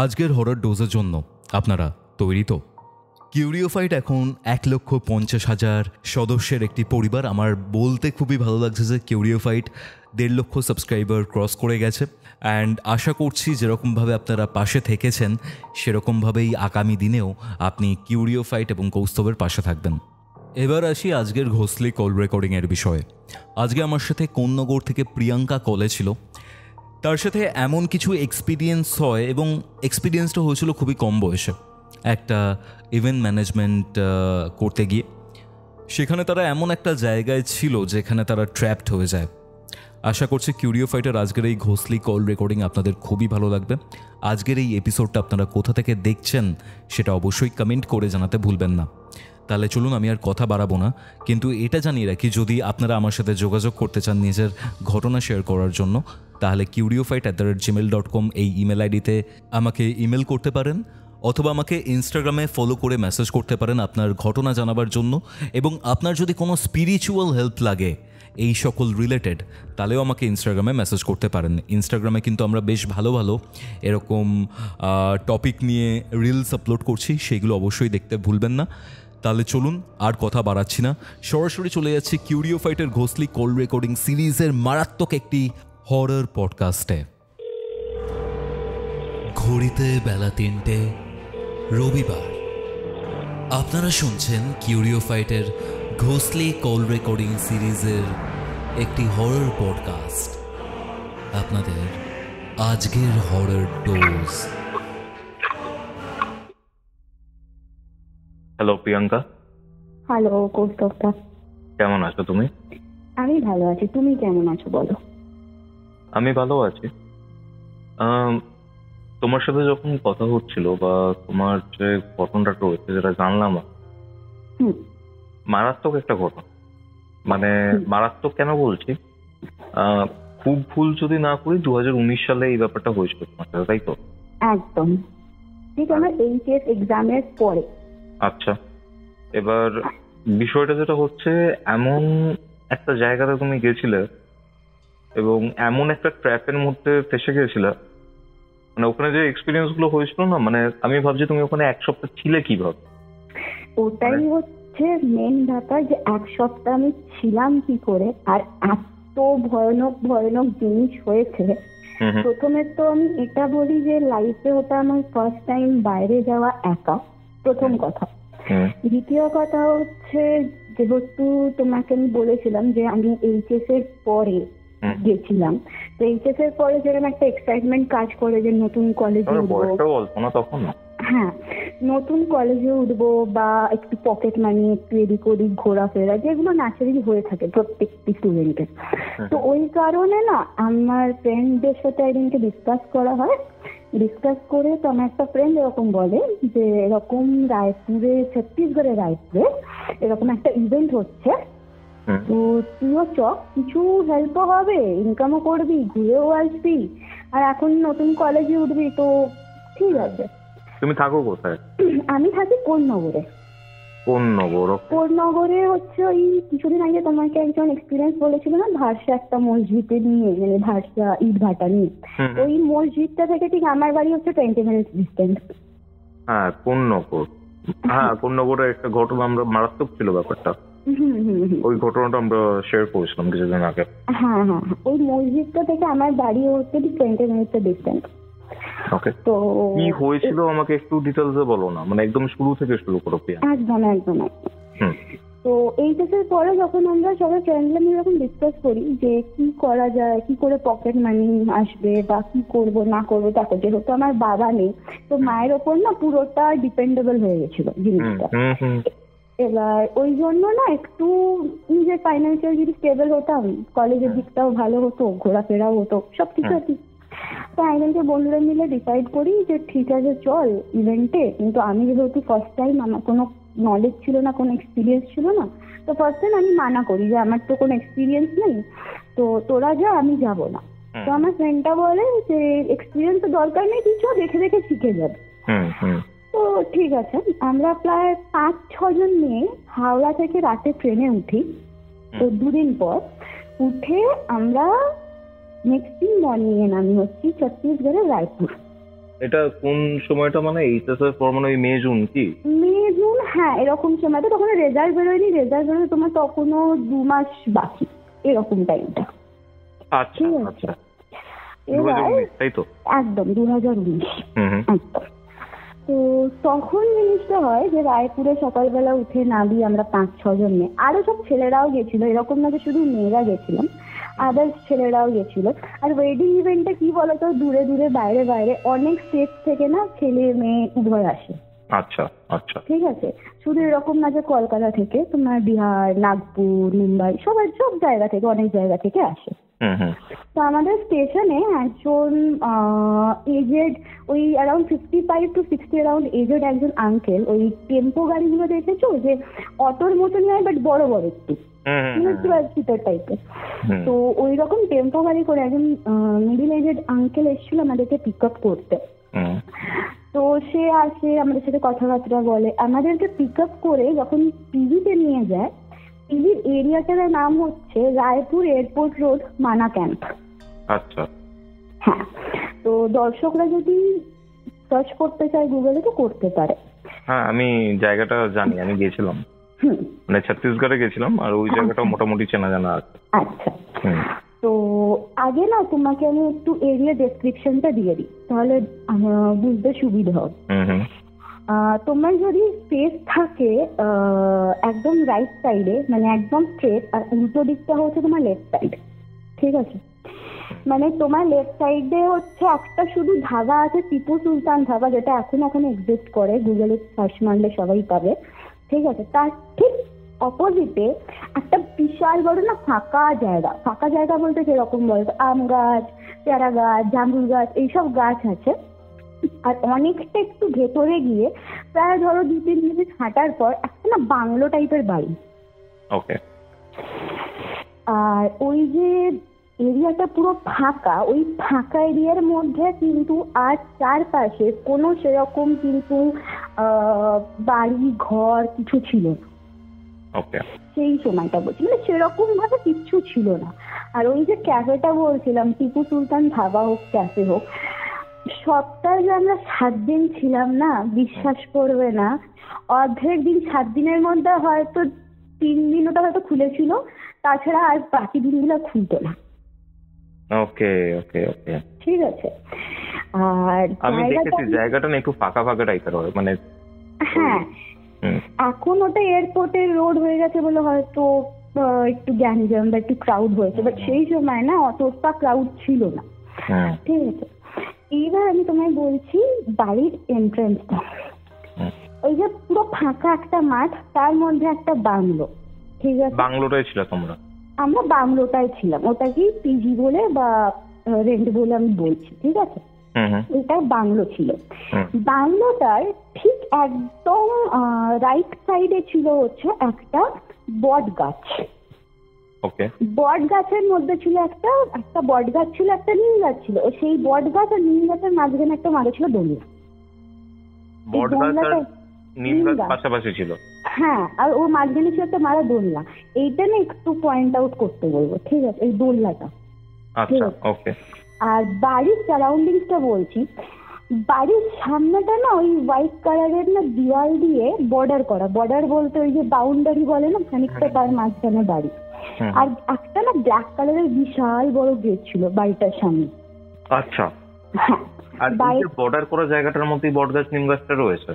আজকের হরর ডোজের জন্য আপনারা তৈরি তো? কিউরিওফাইট এখন 1,50,000 সদস্যের একটি পরিবার। আমার বলতে খুবই ভালো লাগছে যে কিউরিওফাইট 1.5 লক্ষ সাবস্ক্রাইবার ক্রস করে গেছে। অ্যান্ড আশা করছি যেরকমভাবে আপনারা পাশে থেকেছেন সেরকমভাবেই আগামী দিনেও আপনি কিউরিওফাইট এবং কৌস্তবের পাশে থাকবেন। এবার আসি আজকের ঘোষলি কল রেকর্ডিংয়ের বিষয়ে। আজকে আমার সাথে কোন্নগর থেকে প্রিয়াঙ্কা কলে ছিল। তার সাথে এমন কিছু এক্সপিরিয়েন্স হয় এবং এক্সপিরিয়েন্সটা হয়েছিল খুবই কম বয়সে একটা ইভেন্ট ম্যানেজমেন্ট করতে গিয়ে। সেখানে তারা এমন একটা জায়গায় ছিল যেখানে তারা ট্র্যাপড হয়ে যায়। আশা করছি কিউরিওফাইটের আজকের এই ঘোষলি কল রেকর্ডিং আপনাদের খুবই ভালো লাগবে। আজকের এই এপিসোডটা আপনারা কোথা থেকে দেখছেন সেটা অবশ্যই কমেন্ট করে জানাতে ভুলবেন না। তাহলে চলুন, আমি আর কথা বাড়াবো না, কিন্তু এটা জানিয়ে রাখি, যদি আপনারা আমার সাথে যোগাযোগ করতে চান নিজের ঘটনা শেয়ার করার জন্য, তাহলে curiofite@gmail.com এই ইমেল আইডিতে আমাকে ইমেল করতে পারেন, অথবা আমাকে ইনস্টাগ্রামে ফলো করে মেসেজ করতে পারেন আপনার ঘটনা জানাবার জন্য। এবং আপনার যদি কোনো স্পিরিচুয়াল হেল্প লাগে এই সকল রিলেটেড, তাহলেও আমাকে ইনস্টাগ্রামে মেসেজ করতে পারেন। ইনস্টাগ্রামে কিন্তু আমরা বেশ ভালো ভালো এরকম টপিক নিয়ে রিলস আপলোড করছি, সেইগুলো অবশ্যই দেখতে ভুলবেন না। তাহলে চলুন, আর কথা বাড়াচ্ছি না, সরাসরি চলে যাচ্ছি কিউরিওফাইটের ঘোষলি কল রেকর্ডিং সিরিজের মারাত্মক একটি হরর পডকাস্টে। ঘড়িতে বেলা 3টে, রবিবার। আপনারা শুনছেন কিউরিওফাইটের ঘোষলি কল রেকর্ডিং সিরিজের একটি হরর পডকাস্ট। আপনাদের আজকের horror dose. Hello Priyanka. Hello কৌস্তবদা, কেমন আছো তুমি? আমি ভালো আছি, তুমি কেমন আছো বলো? আমি ভালো আছি। তোমার সাথে যখন কথা হচ্ছিল বা তোমার যে ঘটনাটা রয়েছে যেটা জানলাম, মারাত্মক একটা ঘটনা। মানে মারাত্মক কেন বলছি, খুব ভুল যদি না করি 2019 সালে এই ব্যাপারটা হয়েছিল তোমার সাথে, তাই তো? একদম ঠিক, আমার এইচএস এক্সামের পরে। আচ্ছা, এবার বিষয়টা যেটা হচ্ছে, এমন একটা জায়গাতে তুমি গেছিলে এবং এমন একটা ট্র্যাপের মধ্যে ফেসে গেছিলে, মানে ওখানে যে এক্সপিরিয়েন্স গুলো হয়েছিল না, মানে আমি ভাবছি তুমি ওখানে 1 সপ্তাহ ছিলে কিভাবে? ওটাই হচ্ছে মেন ব্যাপার, যে 1 সপ্তাহ আমি ছিলাম কি করে, আর এত ভয়ানক ভয়ানক জিনিস হয়েছে। প্রথমে তো আমি এটা বলি যে লাইফে ওটা আমার ফার্স্ট টাইম বাইরে যাওয়া একা, প্রথম কথা। দ্বিতীয় কথা হচ্ছে, যেহেতু তোমাকে আমি বলেছিলাম যে আমি এইচএস এর পরে গেছিলাম, তো এইচএস এর পরে যেরকম একটা এক্সাইটমেন্ট কাজ করে যে নতুন কলেজে উঠবো, হ্যাঁ নতুন কলেজে উঠবো, বা একটু পকেট মানি, একটু এদিক ওদিক ঘোরাফেরা, যেগুলো ন্যাচারালি হয়ে থাকে প্রত্যেকটি স্টুডেন্টের। তো ওই কারণে না আমার ফ্রেন্ডদের সাথে একদিনকে ডিসকাস করা হয়। ডিসকাস করে তো আমার একটা ফ্রেন্ড এরকম বলে যে এরকম রায়পুরে, ছত্তিশগড়ের রায়পুরে এরকম একটা ইভেন্ট হচ্ছে, তো তুইও চ, কিছু হেল্পও হবে, ইনকামও করবি, ঘুরেও আসবি, আর এখন নতুন কলেজে উঠবি, তো ঠিক আছে। তুমি থাকো কোথায়? আমি থাকি কোন্নগরে। কোন্নগরে হচ্ছে ওই কিছুদিন আগে তোমাকে একজন এক্সপিরিয়েন্স বলেছিল না, ভারসা একটা মসজিদে নিয়ে, মানে ভারসা ইট ভাটা নিয়ে, ওই মসজিদটা থেকে ঠিক আমার বাড়ি হচ্ছে 20 মিনিট ডিস্টেন্স। হ্যাঁ কোন্নগর, হ্যাঁ কোন্নগরের একটা ঘটনা আমরা মারাত্মক ছিল ব্যাপারটা। ওই ঘটনাটা আমরা শেয়ার করেছিলাম কিছুদিন আগে। হ্যাঁ হ্যাঁ, ওই মসজিদটা থেকে আমার বাড়ি হচ্ছে ঠিক 20 মিনিটের ডিস্টেন্স। ওকে, তো কি হয়েছিল আমাকে একটু ডিটেইলসে বলো না, মানে একদম শুরু থেকে শুরু করো প্লিজ। একদম। তো এইচএসের পরে যখন আমরা সবাই ফ্রেন্ডরা মিলে এরকম ডিসকাস করি যে কি করা যায়, কি করে পকেট মানি আসবে, বা কি করব না করবো, তারপর যেহেতু আমার বাবা নেই, তো মায়ের ওপর না পুরোটা ডিপেন্ডেবল হয়ে গেছিল জিনিসটা। এবার ওই জন্য না একটু নিজের ফাইন্যান্সিয়াল যদি স্টেবল হতাম, কলেজের দিকটাও ভালো হতো, ঘোরাফেরাও হতো, সবকিছু আর কি। তো একদিনকে বন্ধুরা মিলে ডিসাইড করি যে ঠিক আছে চল ইভেন্টে, কিন্তু আমি যেহেতু ফার্স্ট টাইম, আমার কোনো নলেজ ছিল না, কোনো এক্সপিরিয়েন্স ছিল না, তো ফার্স্ট টাইম আমি মানা করি যে আমার তো কোনো এক্সপিরিয়েন্স নেই, তো তোরা যা, আমি যাব না। তো আমার ফ্রেন্ডটা বলে যে এক্সপিরিয়েন্স তো দরকার নেই, কিছু দেখে দেখে শিখে যাবে। তো ঠিক আছে, আমরা প্রায় 5-6 জন মেয়ে হাওড়া থেকে রাতে ট্রেনে উঠি। তো 2 দিন পর উঠে আমরা নেক্সট দিন মর্নিং এ নামি হচ্ছি ছত্তিশগড়ের রায়পুর। এটা কোন সময়টা, মানে এইচএস এর পর, মানে ওই মে জুন কি? মে জুন, হ্যাঁ এরকম সময়। তো তখন রেজাল্ট বেরোয়নি, রেজাল্ট বেরোয় তোমার তখনও 2 মাস বাকি, এরকম টাইমটা। আচ্ছা আচ্ছা, এবার 2019 তাই তো? একদম 2019 একদম। তো তখন জিনিসটা হয় যে রায়পুরে সকালবেলা উঠে নামি আমরা 5-6 জন মেয়ে, আরো সব ছেলেরাও গেছিল, এরকম না যে শুধু মেয়েরা গেছিলাম, আদার্স ছেলেরাও গেছিল। আর ওয়েডিং ইভেন্টটা কি বলতো, দূরে দূরে বাইরে বাইরে অনেক স্টেট থেকে না ছেলে মেয়ে উভয় আসে। আচ্ছা আচ্ছা, ঠিক আছে, শুধু এরকম না যে কলকাতা থেকে, তোমার বিহার, নাগপুর, মুম্বাই, সবাই সব জায়গা থেকে, অনেক জায়গা থেকে আসে। তো আমাদের স্টেশনে একজন এজেড, ওই অ্যারাউন্ড 55 to 60 অ্যারাউন্ড এজেড একজন আঙ্কেল, ওই টেম্পো গাড়িগুলো দেখেছো যে অটোর মতনই হয় বাট বড় বড় একটু, 12 সিটার টাইপের। তো ওই রকম টেম্পো গাড়ি করে একজন মিডিল এজেড আঙ্কেল এসেছিল আমাদেরকে পিক আপ করতে। তো সে আসে, আমাদের সাথে কথাবার্তা বলে, আমাদেরকে পিক আপ করে যখন পিজিতে নিয়ে যায়, পিজির এরিয়াটার নাম হচ্ছে রায়পুর এয়ারপোর্ট রোড, মানা ক্যাম্প। আচ্ছা, হ্যাঁ। তো দর্শকরা যদি সার্চ করতে চায় গুগলে তো করতে পারে। হ্যাঁ আমি জায়গাটা জানি, আমি গেছিলাম, মানে ছত্তিশগড়ে গেছিলাম, আর ওই জায়গাটা মোটামুটি চেনা জানা আছে। আচ্ছা, তো আগে না তোমাকে আমি একটু এরিয়া ডেসক্রিপশনটা দিয়ে দিই, তাহলে বুঝতে সুবিধা হবে। তোমার যদি স্পেস থাকে একদম রাইট সাইডে, মানে একদম স্ট্রেট, আর উল্টো দিকটা হচ্ছে তোমার লেফট সাইড, ঠিক আছে? মানে তোমার লেফট সাইডে হচ্ছে একটা শুধু ধাবা আছে, টিপু সুলতান ধাবা, যেটা এখন এক্সিস্ট করে, গুগলে সার্চ মারলে সবাই পাবে, ঠিক আছে? তার ঠিক অপোজিটে একটা বিশাল বড় না ফাঁকা জায়গা, ফাঁকা জায়গা বলতে যেরকম বলতো আম গাছ, পেয়ারা গাছ, জামরুল গাছ, এইসব গাছ আছে। আর অনেকটা একটু ভেতরে গিয়ে প্রায় ধরো 2-3 মিনিট হাঁটার পর একটা না বাংলো টাইপের বাড়ি। ওকে। আর ওই যে এরিয়াটা পুরো ফাঁকা, ওই ফাঁকা এরিয়ার মধ্যে কিন্তু আর চারপাশে কোনো সেরকম কিন্তু বাড়ি ঘর কিছু ছিল না। ওকে। সেই সময়টা বলছি, মানে সেরকম ভাবে কিচ্ছু ছিল না। আর ওই যে ক্যাফেটা বলছিলাম, টিপু সুলতান ধাবা হোক, ক্যাফে হোক, সপ্তাহে যে আমরা 7 দিন ছিলাম না, বিশ্বাস করবে না, অর্ধেক দিন 7 দিনের মধ্যে হয়তো 3 দিন ওটা হয়তো খুলেছিল, তাছাড়া আর বাকি দিনগুলো খুলতো না। ওকে ওকে ওকে, ঠিক আছে। আর আমি দেখেছি জায়গাটা না একটু ফাঁকা ফাঁকা টাইপের হয়, মানে হ্যাঁ এখন ওটা এয়ারপোর্টের রোড হয়ে গেছে বলে হয়তো একটু গ্যাঞ্জাম বা একটু ক্রাউড হয়েছে, বাট সেই সময় না অতটা ক্রাউড ছিল না, ঠিক আছে? এইবার আমি তোমায় বলছি বাড়ির এন্ট্রান্সটা, ওই যে পুরো ফাঁকা একটা মাঠ, তার মধ্যে একটা বাংলো, ঠিক আছে? বাংলোটাই ছিল তোমরা? আমরা বাংলোটাই ছিলাম, ওটা কি পিজি বলে বা রেন্ট বলে আমি বলছি, ঠিক আছে? এটা বাংলো ছিল। বাংলোটার ঠিক একদম রাইট সাইডে ছিল হচ্ছে একটা বট গাছ। ওকে। বট গাছের মধ্যে ছিল একটা বট গাছ ছিল, একটা নিম গাছ ছিল, সেই বট গাছ আর নিম গাছের মাঝখানে একটা মারা ছিল দোলনা। বট গাছ আর নিম গাছ পাশাপাশি ছিল? হ্যাঁ, আর ওর মাঝখানে ছিল একটা মারা দোলনা। এইটা না একটু পয়েন্ট আউট করতে বলবো, ঠিক আছে? এই দোলনাটা। আচ্ছা, ওকে। আর বাড়ির সারাউন্ডিংসটা বলছি, বাড়ির সামনেটা না ওই হোয়াইট কালারের না দিওয়াল দিয়ে বর্ডার করা, বর্ডার বলতে ওই যে বাউন্ডারি বলে না, খানিকটা তার মাঝখানে বাড়ি। আর একটা না ব্ল্যাক কালারের বিশাল বড় গেট ছিল বাড়িটার সামনে। আচ্ছা, হ্যাঁ। আর এই যে বর্ডার করা জায়গাটার মধ্যেই বটগাছ নিম গাছটা রয়েছে?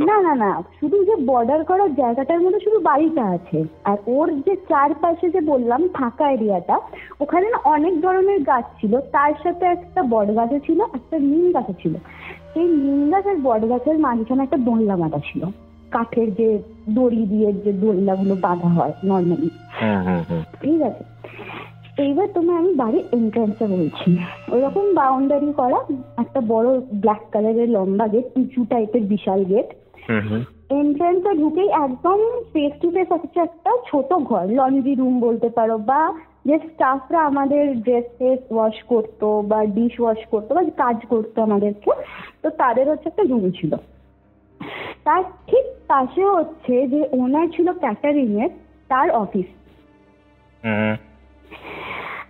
না, শুধু যে বর্ডার করা জায়গাটার মধ্যে শুধু বাড়িটা আছে, আর ওর যে চারপাশে যে বললাম ফাঁকা এরিয়াটা, ওখানে না অনেক ধরনের গাছ ছিল, তার সাথে একটা বট গাছও ছিল, একটা নিম গাছও ছিল। সেই নিম গাছ আর বট গাছের মাঝখানে একটা দোলনা বাঁধা ছিল, কাঠের যে দড়ি দিয়ে যে দোলনাগুলো বাঁধা হয় নর্মালি, ঠিক আছে? এইবার তোমার আমি বাড়ির এন্ট্রান্সটা বলছি, ওইরকম বাউন্ডারি করা একটা বড় ব্ল্যাক কালারের লম্বা গেট, উঁচু টাইপের বিশাল গেট। এন্ট্রান্সে ঢুকেই একদম ফেস টু ফেস হচ্ছে একটা ছোট ঘর, লন্ড্রি রুম বলতে পারো, বা যে স্টাফরা আমাদের ড্রেস ওয়াশ করতো বা ডিশ ওয়াশ করতো বা কাজ করতো আমাদেরকে, তো তাদের হচ্ছে একটা রুম ছিল। তার ঠিক পাশে হচ্ছে যে ওনার ছিল ক্যাটারিং এর, তার অফিস।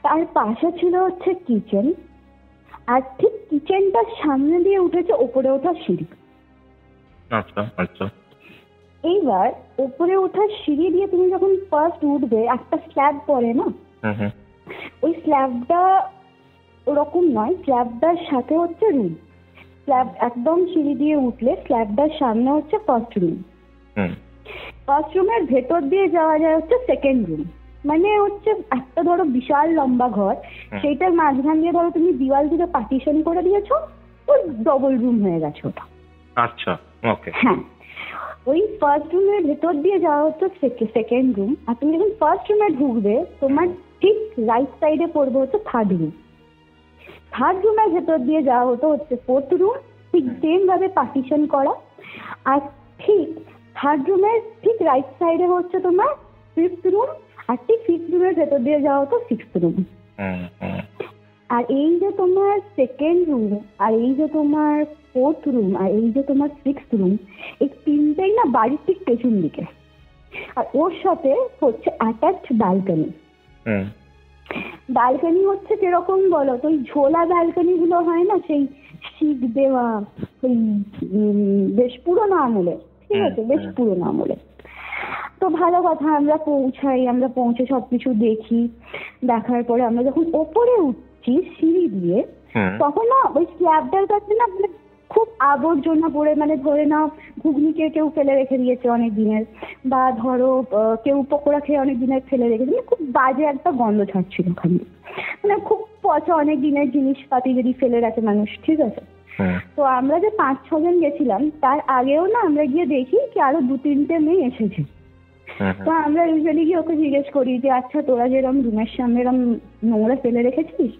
তার পাশে ছিল হচ্ছে কিচেন, আর ঠিক কিচেনটার সামনে দিয়ে উঠেছে ওপরে ওঠার সিঁড়ি। আচ্ছা আচ্ছা। এইবার ওপরে ওঠার সিঁড়ি দিয়ে তুমি যখন ফার্স্ট উঠবে একটা স্ল্যাব পড়ে না, ওই স্ল্যাবটা ওরকম নয়, স্ল্যাবটার সাথে হচ্ছে রুম। স্ল্যাব একদম সিঁড়ি দিয়ে উঠলে স্ল্যাবটার সামনে হচ্ছে ফার্স্ট রুম। ফার্স্ট রুমের ভেতর দিয়ে যাওয়া যায় হচ্ছে সেকেন্ড রুম। মানে হচ্ছে একটা ধরো বিশাল লম্বা ঘর, সেইটার মাঝখান দিয়ে ধরো তুমি দিওয়াল দিয়ে পার্টিশন করে দিয়েছো, ওই ডবল রুম হয়ে গেছে ওটা। আচ্ছা ওকে। হ্যাঁ, ওই ফার্স্ট রুমের ভেতর দিয়ে যাওয়া হচ্ছে সেকেন্ড রুম। আর তুমি যখন ফার্স্ট রুমে ঢুকবে তোমার ঠিক রাইট সাইডে পড়বে হচ্ছে থার্ড রুম। থার্ড রুমের ভেতর দিয়ে যাওয়া হচ্ছে ফোর্থ রুম, ঠিক সেম ভাবে পার্টিশন করা। আর ঠিক থার্ড রুমের ঠিক রাইট সাইডে হচ্ছে তোমার ফিফথ রুম, আর ঠিক ফিফথ রুমের ভেতর দিয়ে যাওয়া হতো সিক্সথ রুম। আর এই যে তোমার সেকেন্ড রুম, আর এই যে তোমার ফোর্থ রুম, আর এই যে তোমার সিক্সথ রুম, এই তিনটেই না বাড়ির ঠিক পেছন দিকে। আর ওর সাথে হচ্ছে অ্যাটাচড ব্যালকনি। ব্যালকনি হচ্ছে কিরকম বলো তো, ওই ঝোলা ব্যালকনি গুলো হয় না, সেই শিক দেওয়া, ওই বেশ পুরোনো আমলে, ঠিক আছে, বেশ পুরোনো আমলে। তো ভালো কথা, আমরা পৌঁছে সবকিছু দেখি। দেখার পরে আমরা যখন ওপরে উঠছি সিঁড়ি দিয়ে, তখন না ওই স্ল্যাবটার কাছে না মানে খুব আবর্জনা পড়ে, মানে ধরে নাও ঘুগনিকে কেউ ফেলে রেখে দিয়েছে অনেক দিনের, বা ধরো কেউ পকোড়া খেয়ে অনেক দিনের ফেলে রেখেছে, মানে খুব বাজে একটা গন্ধ ছাড়ছিল ওখানে। মানে খুব পচা অনেক দিনের জিনিসপাতি যদি ফেলে রাখে মানুষ, ঠিক আছে। তো আমরা যে 5-6 জন গেছিলাম, তার আগেও না আমরা গিয়ে দেখি কি আরো 2-3টে মেয়ে এসেছে। তো আমরা ইউজুয়ালি গিয়ে ওকে জিজ্ঞেস করি যে আচ্ছা তোরা যেরকম রুমের সামনে এরকম নোংরা ফেলে রেখেছিস,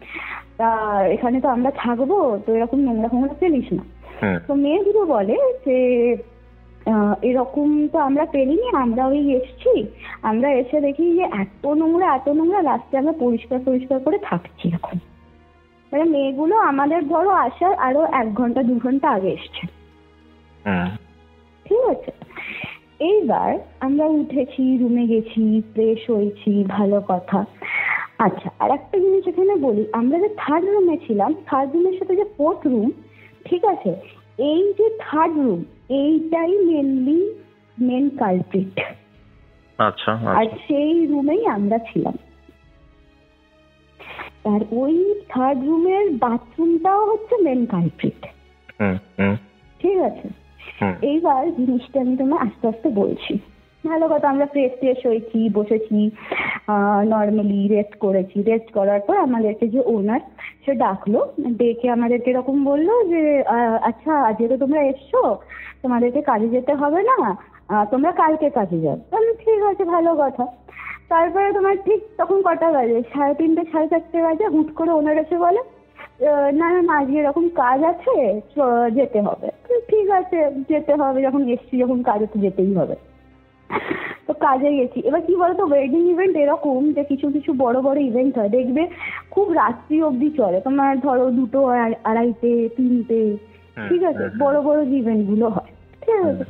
তা এখানে তো আমরা থাকবো, তো এরকম নোংরা ফোংরা ফেলিস না। তো মেয়েগুলো বলে যে এরকম তো আমরা ফেলিনি, আমরা ওই এসছি, আমরা এসে দেখি যে এত নোংরা লাস্টে আমরা পরিষ্কার করে থাকছি এখন। মানে মেয়েগুলো আমাদের ধরো আসার আরো 1 ঘন্টা 2 ঘন্টা আগে এসছে, ঠিক আছে। এইবার আমরা উঠেছি, রুমে গেছি, ফ্রেশ হয়েছি, ভালো কথা। আচ্ছা, আর একটা জিনিস এখানে বলি, আমরা যে থার্ড রুমে ছিলাম, থার্ড রুমের সাথে যে ফোর্থ রুম, ঠিক আছে, এই যে থার্ড রুম, এইটাই মেন কালপ্রিট। আচ্ছা। আর সেই রুমেই আমরা ছিলাম। আর ওই থার্ড রুমের বাথরুমটাও হচ্ছে মেন কালপ্রিট, ঠিক আছে। এইবার জিনিসটা আমি তোমার আস্তে আস্তে বলছি। ভালো কথা, আমরা ফ্রেশ হয়েছি, বসেছি, নর্মালি রেস্ট করেছি। রেস্ট করার পর আমাদেরকে যে ওনার, সে ডাকলো, ডেকে আমাদেরকে এরকম বললো যে আচ্ছা আজকে তো তোমরা এসছো, তোমাদেরকে কাজে যেতে হবে না, তোমরা কালকে কাজে যাও। ঠিক আছে, ভালো কথা। তারপরে তোমার ঠিক তখন কটা বাজে, 3:30 4:30 বাজে, হুট করে ওনার এসে বলে না আজকে এরকম কাজ আছে, যেতে হবে। ঠিক আছে, যেতে হবে, যখন এসছি যখন কাজে তো যেতেই হবে। তো কাজে গেছি। এবার কি বলতো, ওয়েডিং ইভেন্ট এরকম যে কিছু বড় ইভেন্ট হয়, দেখবে খুব রাত্রি অবধি চলে, তোমার ধরো 2টো 2:30 3টে, ঠিক আছে, বড় যে ইভেন্ট গুলো হয়, ঠিক আছে।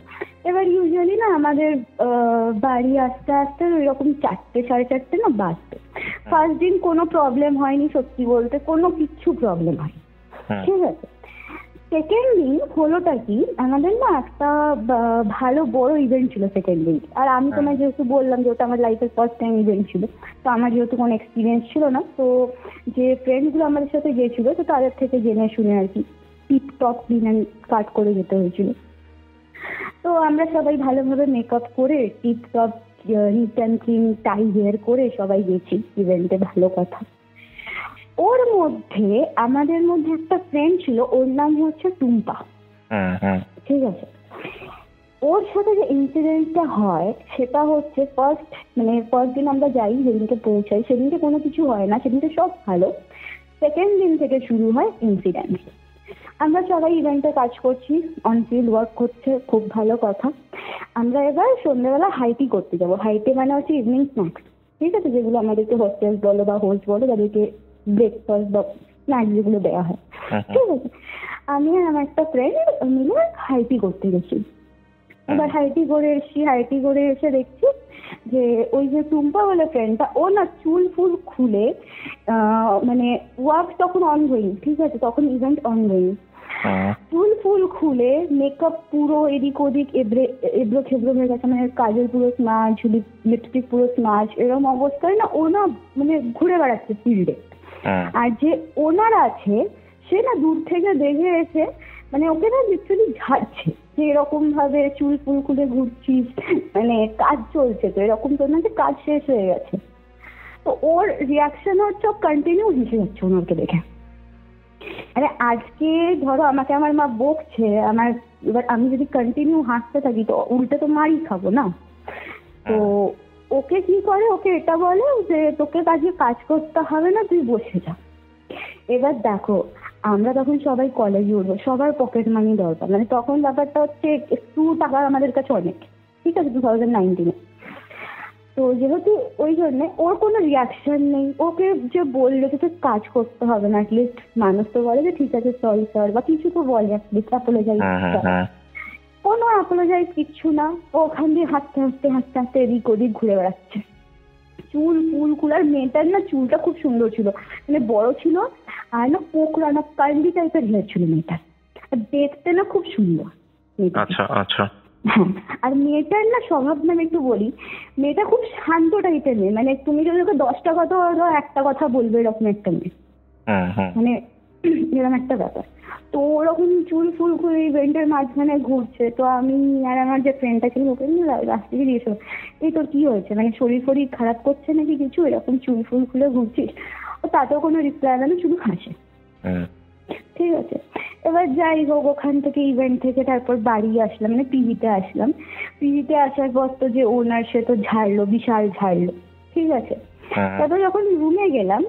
এবার ইউজুয়ালি না আমাদের বাড়ি আসতে আসতে ওইরকম 4টে 4:30 না বাজবে। ফার্স্ট দিন কোনো প্রবলেম হয়নি, সত্যি বলতে কোনো কিচ্ছু প্রবলেম হয়নি, ঠিক আছে। সেকেন্ড দিন হলোটা কি, আমাদের না একটা ভালো বড় ইভেন্ট ছিল সেকেন্ড দিন। আর আমি তোমায় যেহেতু বললাম যে ওটা আমার লাইফের ফার্স্ট টাইম ইভেন্ট ছিল, তো আমার যেহেতু কোনো এক্সপিরিয়েন্স ছিল না, তো যে ফ্রেন্ডসগুলো আমাদের সাথে গিয়েছিল, তো তাদের থেকে জেনে শুনে আর কি tip top clean and cut করে যেতে হয়েছিল। তো আমরা সবাই ভালোভাবে মেকআপ করে tip top neat and clean tie hair করে সবাই গেছি ইভেন্টে, ভালো কথা। ওর মধ্যে আমাদের মধ্যে একটা ফ্রেন্ড ছিল, ওর নাম হচ্ছে টুম্পা, ঠিক আছে। ওর সাথে যে ইনসিডেন্টটা হয় সেটা হচ্ছে ফার্স্ট দিন আমরা যাই, যেদিনকে পৌঁছাই সেদিনকে কোনো কিছু হয় না, সেদিনকে সব ভালো। সেকেন্ড দিন থেকে শুরু হয় ইনসিডেন্ট। আমরা সবাই ইভেন্টে কাজ করছি, অন ফিল্ড ওয়ার্ক করছে, খুব ভালো কথা। আমরা এবার সন্ধ্যেবেলা হাইটি করতে যাবো। হাইটি মানে হচ্ছে ইভিনিং স্ন্যাক্স, ঠিক আছে, যেগুলো আমাদেরকে হোস্টেল বলো বা হোস্ট বলো, তাদেরকে ব্রেকফাস্ট বা স্ন্যাক্স যেগুলো দেওয়া হয়, ঠিক আছে। আমি আর আমার একটা ফ্রেন্ড মিলে হাইটি করতে গেছি। এবার হাইটি করে এসে দেখছি যে ওই যে টুম্পা বলে ফ্রেন্ডটা, ও না চুল ফুল খুলে মানে ওয়ার্ক তখন অনগোয়িং, ঠিক আছে, তখন ইভেন্ট অনগোয়িং, চুল ফুল খুলে মেকআপ পুরো এদিক ওদিক এবড়ো খেবড়ো হয়ে গেছে, মানে কাজল পুরো স্মার্ট, লিপস্টিক পুরো স্মার্ট, এরকম অবস্থায় না ও না মানে ঘুরে বেড়াচ্ছে ফিল্ডে। আর যে ওনার আছে সে না দূর থেকে দেখে এসে মানে ওকে না লিটারালি ঝাড়ছে যে এরকম ভাবে চুল ফুল খুলে ঘুরছিস, মানে কাজ চলছে তো এরকম তো না যে কাজ শেষ হয়ে গেছে। তো ওর রিয়াকশন হচ্ছে কন্টিনিউ হেসে যাচ্ছে ওনাকে দেখে। আরে আজকে ধরো আমাকে আমার মা বকছে, আমার এবার আমি যদি কন্টিনিউ হাসতে থাকি তো উল্টে তো মারই খাবো না। তো ওকে কি করে, ওকে এটা বলে যে তোকে কাজ করতে হবে না, তুই বসে যা। এবার দেখো আমরা তখন সবাই কলেজে উঠবো, সবার পকেট মানি দরকার, মানে তখন ব্যাপারটা হচ্ছে একটু টাকা আমাদের কাছে অনেক, ঠিক আছে, 2019-এ। তো যেহেতু ওই জন্যে ওর কোনো রিয়াকশন নেই, ওকে যে বললো যে তোর কাজ করতে হবে না, অ্যাটলিস্ট মানুষ তো বলে যে ঠিক আছে সরি স্যার বা কিছু তো বলে, অ্যাটলিস্ট অ্যাপোলোজাইজ, কোনো অ্যাপোলোজাইজ কিচ্ছু না। ও ওখান দিয়ে হাঁটতে হাঁটতে হাঁটতে হাঁটতে এদিক ওদিক ঘুরে বেড়াচ্ছে, চুল ফুল কুলার। মেয়েটার না চুলটা খুব সুন্দর ছিল, মানে বড় ছিল আর না পোকরা না কান্ডি টাইপের হেয়ার ছিল মেয়েটার, আর দেখতে না খুব সুন্দর। আচ্ছা আচ্ছা। হ্যাঁ, আর মেয়েটার না স্বভাব নামে একটু বলি, মেয়েটা খুব শান্ত টাইপের মেয়ে, মানে তুমি যদি ওকে 10টা কথা বলো একটা কথা বলবে, এরকম একটা মেয়ে, মানে এরকম একটা ব্যাপার। তো ওরকম চুল ফুল করে ইভেন্টের মাঝখানে ঘুরছে। তো আমি আর আমার যে ফ্রেন্ডটা ছিল ওকে নিয়ে রাস্তায় দিয়েছিল, এই তোর কি হয়েছে, মানে শরীর ফরীর খারাপ করছে নাকি কিছু, এরকম চুল ফুল খুলে ঘুরছিস? ও তাতেও কোনো রিপ্লাই দেয় না, শুধু হাসে। ঠিক আছে, এবার যাই হোক ওখান থেকে ইভেন্ট থেকে তারপর বাড়ি আসলাম, মানে পিজিতে আসলাম। পিজিতে আসার পর তো যে ওনার সে তো ঝাড়লো, বিশাল ঝাড়লো, ঠিক আছে। তারপর যখন রুমে গেলাম,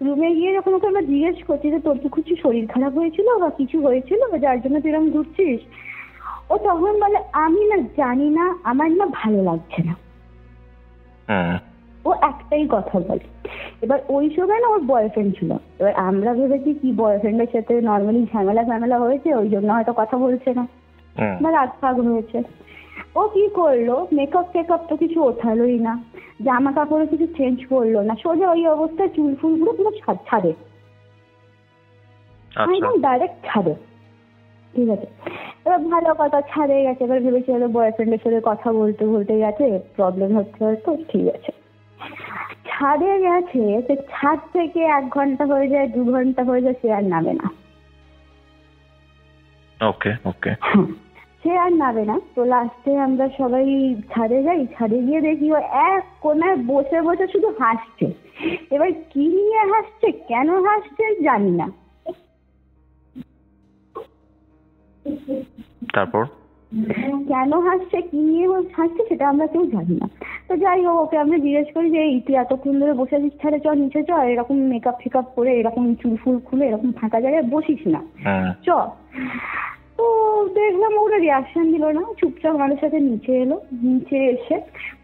রুমে গিয়ে যখন ওকে আমরা জিজ্ঞেস করছি যে তোর কি কিছু শরীর খারাপ হয়েছিল বা কিছু হয়েছিল যার জন্য তুই এরকম ঘুরছিস, ও তখন বলে আমি না জানি না, আমার না ভালো লাগছে না। ও একটাই কথা বলে। এবার ওই সময় না ওর বয়ফ্রেন্ড ছিল, এবার আমরা ভেবেছি কি বয়ফ্রেন্ডের সাথে নর্মালি ঝামেলা হয়েছে, ওই জন্য হয়তো কথা বলছে না বা রাগ ফাগ হয়েছে। ও কি করলো, মেকআপ টেকআপ তো কিছু ওঠালোই না, জামা কাপড়ও কিছু চেঞ্জ করলো না, সোজা ওই অবস্থায় চুল ফুল গুলো পুরো ছাদে, একদম ডাইরেক্ট ছাদে। ঠিক আছে, এবার ভালো কথা, ছাদে গেছে। এবার ভেবেছি হয়তো বয়ফ্রেন্ডের সাথে কথা বলতে বলতে গেছে, প্রবলেম হচ্ছে হয়তো, ঠিক আছে। ছাদে গেছে, সে ছাদ থেকে 1 ঘন্টা হয়ে যায়, 2 ঘন্টা হয়ে যায়, সে আর নামে না। ওকে ওকে, সে আর নামে না। তো লাস্টে আমরা সবাই ছাদে যাই, ছাদে গিয়ে দেখি ও এক কোনায় বসে বসে শুধু হাসছে। এবার কি নিয়ে হাসছে, কেন হাসছে জানি না। তারপর কেন হাসছে, কি নিয়ে হাসছে সেটা আমরা কেউ জানি না। তো যাই হোক ওকে আমরা জিজ্ঞেস করি যে তুই এতক্ষণ ধরে বসে আছিস ছাড়ে, চ নিচে চ, এরকম মেকআপ ফেকআপ করে এরকম চুল ফুল খুলে এরকম ফাঁকা জায়গায় বসিস না, চ। তো দেখলাম ওরা রিয়াকশন দিল না, চুপচাপ আমাদের সাথে নিচে এলো। নিচে এসে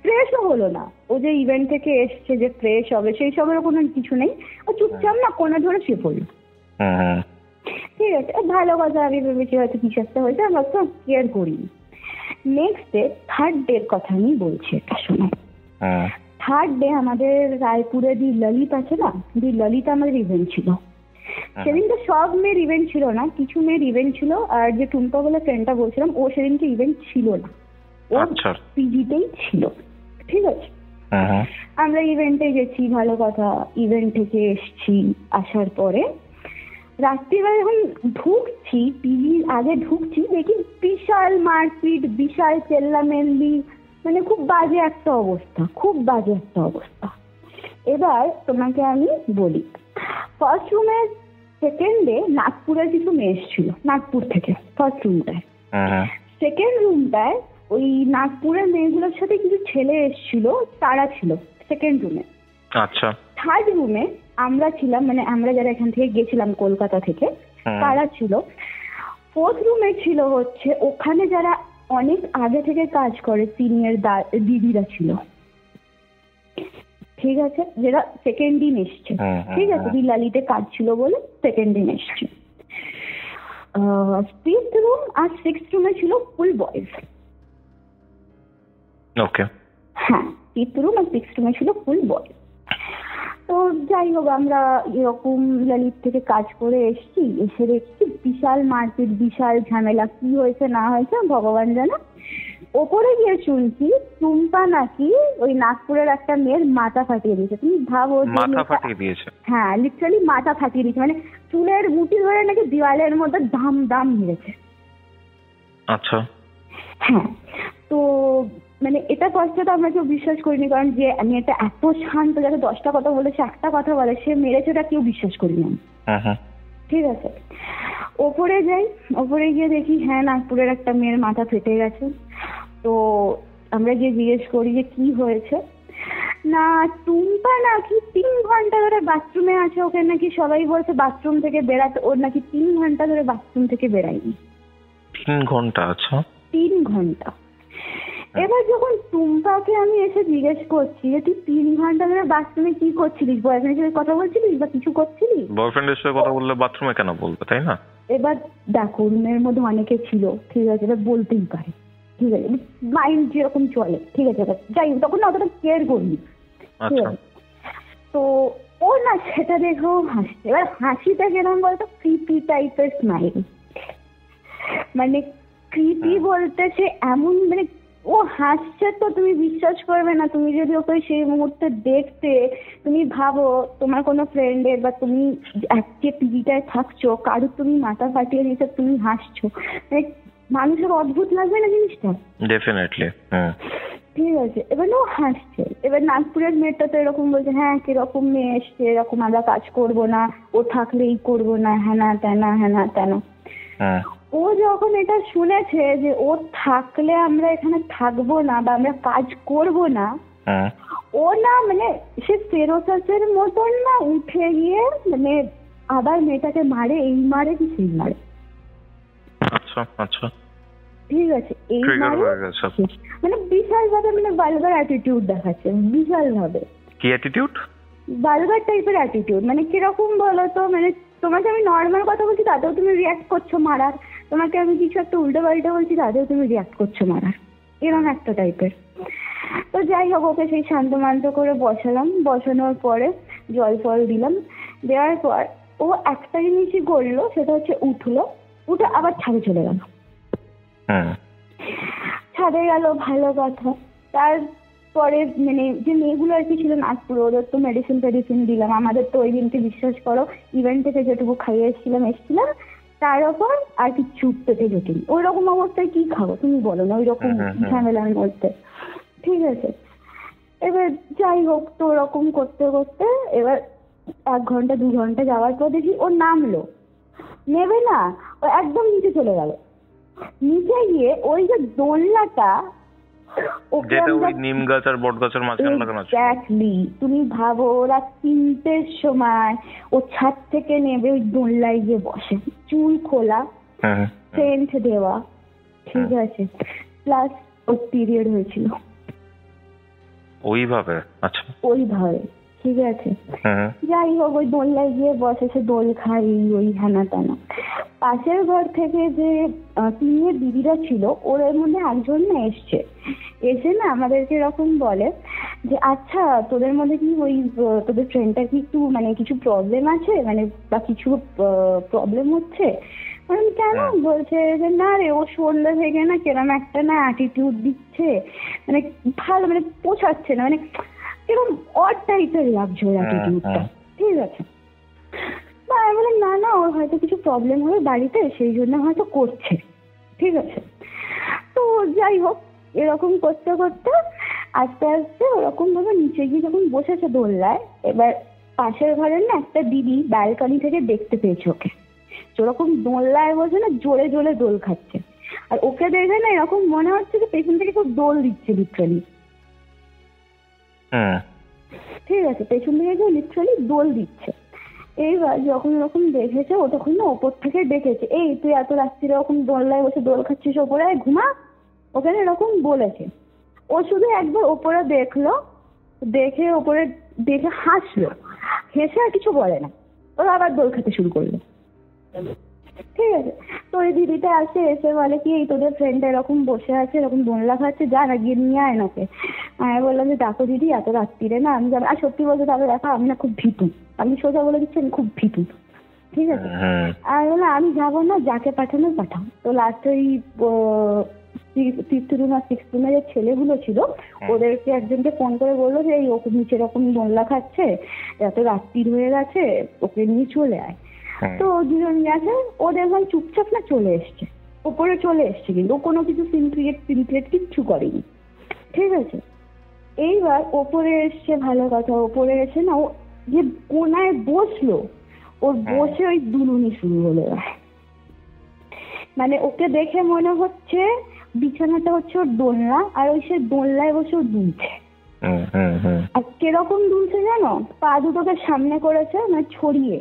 ফ্রেশও হলো না, ও যে ইভেন্ট থেকে এসছে যে ফ্রেশ হবে সেই সবের কোনো কিছু নেই, ও চুপচাপ না কোণে ধরে শুয়ে পড়লো। ঠিক আছে, ভালো কথা, আমি ভেবেছি হয়তো কিছু একটা হয়েছে, আমরা তো কেয়ার করিনি। নেক্সট ডে, 3rd ডের কথা আমি বলছি, একটা সময় 3rd ডে আমাদের রায়পুরে দি ললিত আছে না, দি ললিত আমাদের ইভেন্ট ছিল। সেদিন তো সব মেয়ের ইভেন্ট ছিল না, কিছু মেয়ের ইভেন্ট ছিল। আর যে টুম্পা বলে ফ্রেন্ডটা বলছিলাম, ও সেদিনকে ইভেন্ট ছিল না, ও পিজিতেই ছিল। ঠিক আছে, আমরা ইভেন্টে গেছি, ভালো কথা। ইভেন্ট থেকে এসছি, আসার পরে রাত্রিবেলা যখন ঢুকছি, পিজির আগে ঢুকছি, দেখি বিশাল মারপিট, বিশাল চেল্লামেল্লি, মানে খুব বাজে একটা অবস্থা, খুব বাজে একটা অবস্থা। এবার তোমাকে আমি বলি, ফার্স্ট রুমের সেকেন্ডে নাগপুরের কিছু মেয়ে এসেছিল, নাগপুর থেকে ফার্স্ট রুমটায়। সেকেন্ড রুমটায় ওই নাগপুরের মেয়েগুলোর সাথে কিছু ছেলে এসেছিল, তারা ছিল সেকেন্ড রুমে। আচ্ছা, থার্ড রুমে আমরা ছিলাম, মানে আমরা যারা এখান থেকে গেছিলাম কলকাতা থেকে, তারা ছিল। ফোর্থ রুমে ছিল হচ্ছে ওখানে যারা অনেক আগে থেকে কাজ করে সিনিয়র দিদিরা ছিল। ঠিক আছে, যেটা সেকেন্ড দিন এসছে। ঠিক আছে, বিলালিতে কাজ ছিল বলে সেকেন্ড দিন এসছে। 5th রুম আর 6th রুমে ছিল ফুল বয়েজ। ওকে, হ্যাঁ 5th রুম আর 6th রুমে ছিল ফুল বয়। তো যাই হোক আমরা এরকম ললিত থেকে কাজ করে এসছি, এসে দেখছি বিশাল মারপিট, বিশাল ঝামেলা, কি হয়েছে না হয়েছে ভগবান জানে। ওপরে গিয়ে শুনছি টুম্পা নাকি ওই নাগপুরের একটা মেয়ের মাথা ফাটিয়ে দিয়েছে। তুমি ভাবো, মাথা ফাটিয়ে দিয়েছে? হ্যাঁ লিটারালি মাথা ফাটিয়ে দিয়েছে, মানে চুলের মুঠি ধরে নাকি দেওয়ালের মধ্যে দাম দাম মেরেছে। আচ্ছা। হ্যাঁ, তো মানে এটা ফার্স্টে তো আমরা কেউ বিশ্বাস করিনি, কারণ যে আমি এটা এত শান্ত, যাকে 10টা কথা বলেছে একটা কথা বলে, সে মেরেছে, ওটা কেউ বিশ্বাস করিনি। ঠিক আছে, ওপরে যাই, ওপরে গিয়ে দেখি হ্যাঁ নাগপুরের একটা মেয়ের মাথা ফেটে গেছে। তো আমরা গিয়ে জিজ্ঞেস করি যে কি হয়েছে, না টুম্পা নাকি 3 ঘন্টা ধরে বাথরুমে আছে, ওকে নাকি সবাই বলছে বাথরুম থেকে বেরাতে, ওর নাকি 3 ঘন্টা ধরে বাথরুম থেকে বেরায়নি। 3 ঘন্টা? আচ্ছা, 3 ঘন্টা। এবার যখন টুম্পাকে আমি এসে জিজ্ঞেস করছি যে তুই 3 ঘন্টা ধরে বাথরুমে কি করছিলিস, বয়ফ্রেন্ডের সাথে কথা বলছিলিস বা কিছু করছিলিস? বয়ফ্রেন্ডের সাথে কথা বললে বাথরুমে কেন বলবে, তাই না? এবার দেখো রুমের মধ্যে অনেকে ছিল, ঠিক আছে, এবার বলতেই পারে, ঠিক আছে, মাইন্ড যেরকম চলে, ঠিক আছে, যাই হোক তখন না অতটা কেয়ার করিনি, ঠিক আছে। তো ও না সেটা দেখেও হাসছে। এবার হাসিটা কেরকম বলতো, ক্রিপি টাইপের স্মাইল, মানে ক্রিপি বলতে সে এমন, মানে ও হাসছে তো তুমি বিশ্বাস করবে না, তুমি যদি ওকে সেই মুহূর্তে দেখতে, তুমি ভাবো তোমার কোনো ফ্রেন্ডের বা তুমি আজকে টিভিটায় থাকছো, কারোর তুমি মাথা ফাটিয়ে দিয়েছো, তুমি হাসছো, মানে মানুষের অদ্ভুত লাগবে না জিনিসটা? ডেফিনেটলি। ঠিক আছে, এবার ও হাসছে। এবার নাগপুরের মেয়েটা তো এরকম বলছে, হ্যাঁ কিরকম মেয়ে এসছে, এরকম আমরা কাজ করবো না, ও থাকলেই করবো না, হ্যানা তেনা হ্যানা তেনা। ও যখন এটা শুনেছে যে ও থাকলে আমরা এখানে থাকবো না বা আমরা কাজ করব না, ও না মানে সে ফেরোসাসের মতন না উঠে গিয়ে মানে আবার মেয়েটাকে মারে, এই মারে কি সেই মারে। আচ্ছা আচ্ছা, ঠিক আছে, এই মারে মানে বিশাল ভাবে, মানে বালগার অ্যাটিটিউড দেখাচ্ছে, বিশাল ভাবে। কি অ্যাটিটিউড? বালগার টাইপের অ্যাটিটিউড, মানে কিরকম বলো তো, মানে তোমাকে আমি নর্মাল কথা বলছি তাতেও তুমি রিয়াক্ট করছো মারার, তোমাকে আমি কিছু একটা উল্টো পাল্টা বলছি তাতেও তুমি রিয়াক্ট করছো মারার, এরকম একটা টাইপের। তো যাই হোক ওকে সেই শান্ত মান্ত করে বসালাম, বসানোর পরে জল ফল দিলাম, দেওয়ার পর ও একটা জিনিসই করলো, সেটা হচ্ছে উঠলো, উঠে আবার ছাদে চলে গেল। ছাদে গেল ভালো কথা, তারপরে মানে যে মেয়েগুলো আর কি ছিল নাগপুরে, ওদের তো মেডিসিন টেডিসিন দিলাম, আমাদের তো ওই দিনকে বিশ্বাস করো ইভেন্ট থেকে যেটুকু খাইয়ে এসেছিলাম তার ওপর আর কিচ্ছু পেটে জটিল, ওই রকম অবস্থায় কি খাবো তুমি বলো না, ওই রকম ঝামেলার মধ্যে। ঠিক আছে, এবার যাই হোক তো ওরকম করতে করতে এবার 1 ঘন্টা 2 ঘন্টা যাওয়ার পর দেখি ও নামলো, নেবে না, ও একদম নিচে চলে গেল। নিচে গিয়ে ওই যে দোলনাটা, নিম গাছ আর বট গাছের মাঝখানে লাগানো আছে, এক্স্যাক্টলি, তুমি ভাবো ওরা 3টের সময় ও ছাদ থেকে নেবে ওই দোলনায় গিয়ে বসে, চুল খোলা, সেন্ট দেওয়া, ঠিক আছে, প্লাস ওর পিরিয়ড হয়েছিল ওইভাবে। আচ্ছা, ওইভাবে, ঠিক আছে। যাই হোক ওই দোলনায় গিয়ে বসে, সে দোল খাই ওই হানা টানা। পাশের ঘর থেকে যে তিনের দিদিরা ছিল ওর মধ্যে একজন না এসছে, এসে না আমাদেরকে এরকম বলে যে আচ্ছা তোদের মধ্যে কি ওই তোদের ফ্রেন্ডটা কি একটু মানে কিছু প্রবলেম আছে, মানে বা কিছু প্রবলেম হচ্ছে? কেন? বলছে যে না রে, ও সন্ধ্যা থেকে না কেরম একটা না অ্যাটিটিউড দিচ্ছে, মানে ভালো মানে পোষাচ্ছে না, মানে এরকম অড টাইপের লাগছে ওর অ্যাটিটিউডটা। ঠিক আছে, বা আমি বললাম না না ওর হয়তো কিছু প্রবলেম হবে বাড়িতে, সেই জন্য হয়তো করছে। ঠিক আছে, তো যাই হোক এরকম করতে করতে আস্তে আস্তে ওরকম ভাবে নিচে গিয়ে যখন বসেছে দোলনায়, এবার পাশের ঘরের না একটা দিদি ব্যালকনি থেকে দেখতে পেয়েছে ওকে, যেরকম দোলনায় বসে না জোরে জোরে দোল খাচ্ছে, আর ওকে দেখে না এরকম মনে হচ্ছে যে পেছন থেকে কেউ দোল দিচ্ছে লিটারালি। ঠিক আছে, পেছন থেকে কেউ লিটারালি দোল দিচ্ছে। এইবার যখন ওরকম দেখেছে ও তখন না ওপর থেকে ডেকেছে, এই তুই এত রাত্রিরে ওরকম দোলনায় বসে দোল খাচ্ছিস, ওপরে ঘুমা, ওখানে এরকম বলেছে। ও শুধু একবার ওপরে দেখলো, দেখে ওপরে দেখে হাসলো, হেসে আর কিছু বলে না, ও আবার দোল খেতে শুরু করলো। ঠিক আছে। তো ওই দিদিটা এসে বলে কি, এই তোদের ফ্রেন্ড এরকম বসে আছে, এরকম দোলনা খাচ্ছে, যা না গিয়ে নিয়ে আয় নাকে। আমি বললাম যে দেখো দিদি, এত রাত্রিরে না আমি যাবো। আর সত্যি বলতে তাহলে দেখো আমি না খুব ভীতু, আমি সোজা বলে দিচ্ছি আমি খুব ভীতু, ঠিক আছে। আর বললাম আমি যাবো না, যাকে পাঠানো পাঠাও। তো লাস্টে ওই ফিফথ রুম আর সিক্সথ রুমের যে ছেলেগুলো ছিল ওদেরকে একজনকে ফোন করে বললো যে এই ওকে নিচে এরকম দোলনা খাচ্ছে, এত রাত্রির হয়ে গেছে, ওকে নিয়ে চলে আয়। তো দুজন গেছে, ওদের ভাই চুপচাপ না চলে এসছে, ওপরে চলে এসছে, কিন্তু কোনো কিছু সিনক্রিয়েট কিচ্ছু করেনি, ঠিক আছে। এইবার ওপরে এসছে, ভালো কথা, ওপরে এসে না ও যে কোনায় বসলো, ওর বসে ওই দুলুনি শুরু হলো। মানে ওকে দেখে মনে হচ্ছে বিছানাটা হচ্ছে ওর দোলনা, আর ওই সে দোলনায় বসে ও দুলছে। আর কিরকম দুলছে জানো, পা দুটোকে সামনে করেছে মানে ছড়িয়ে,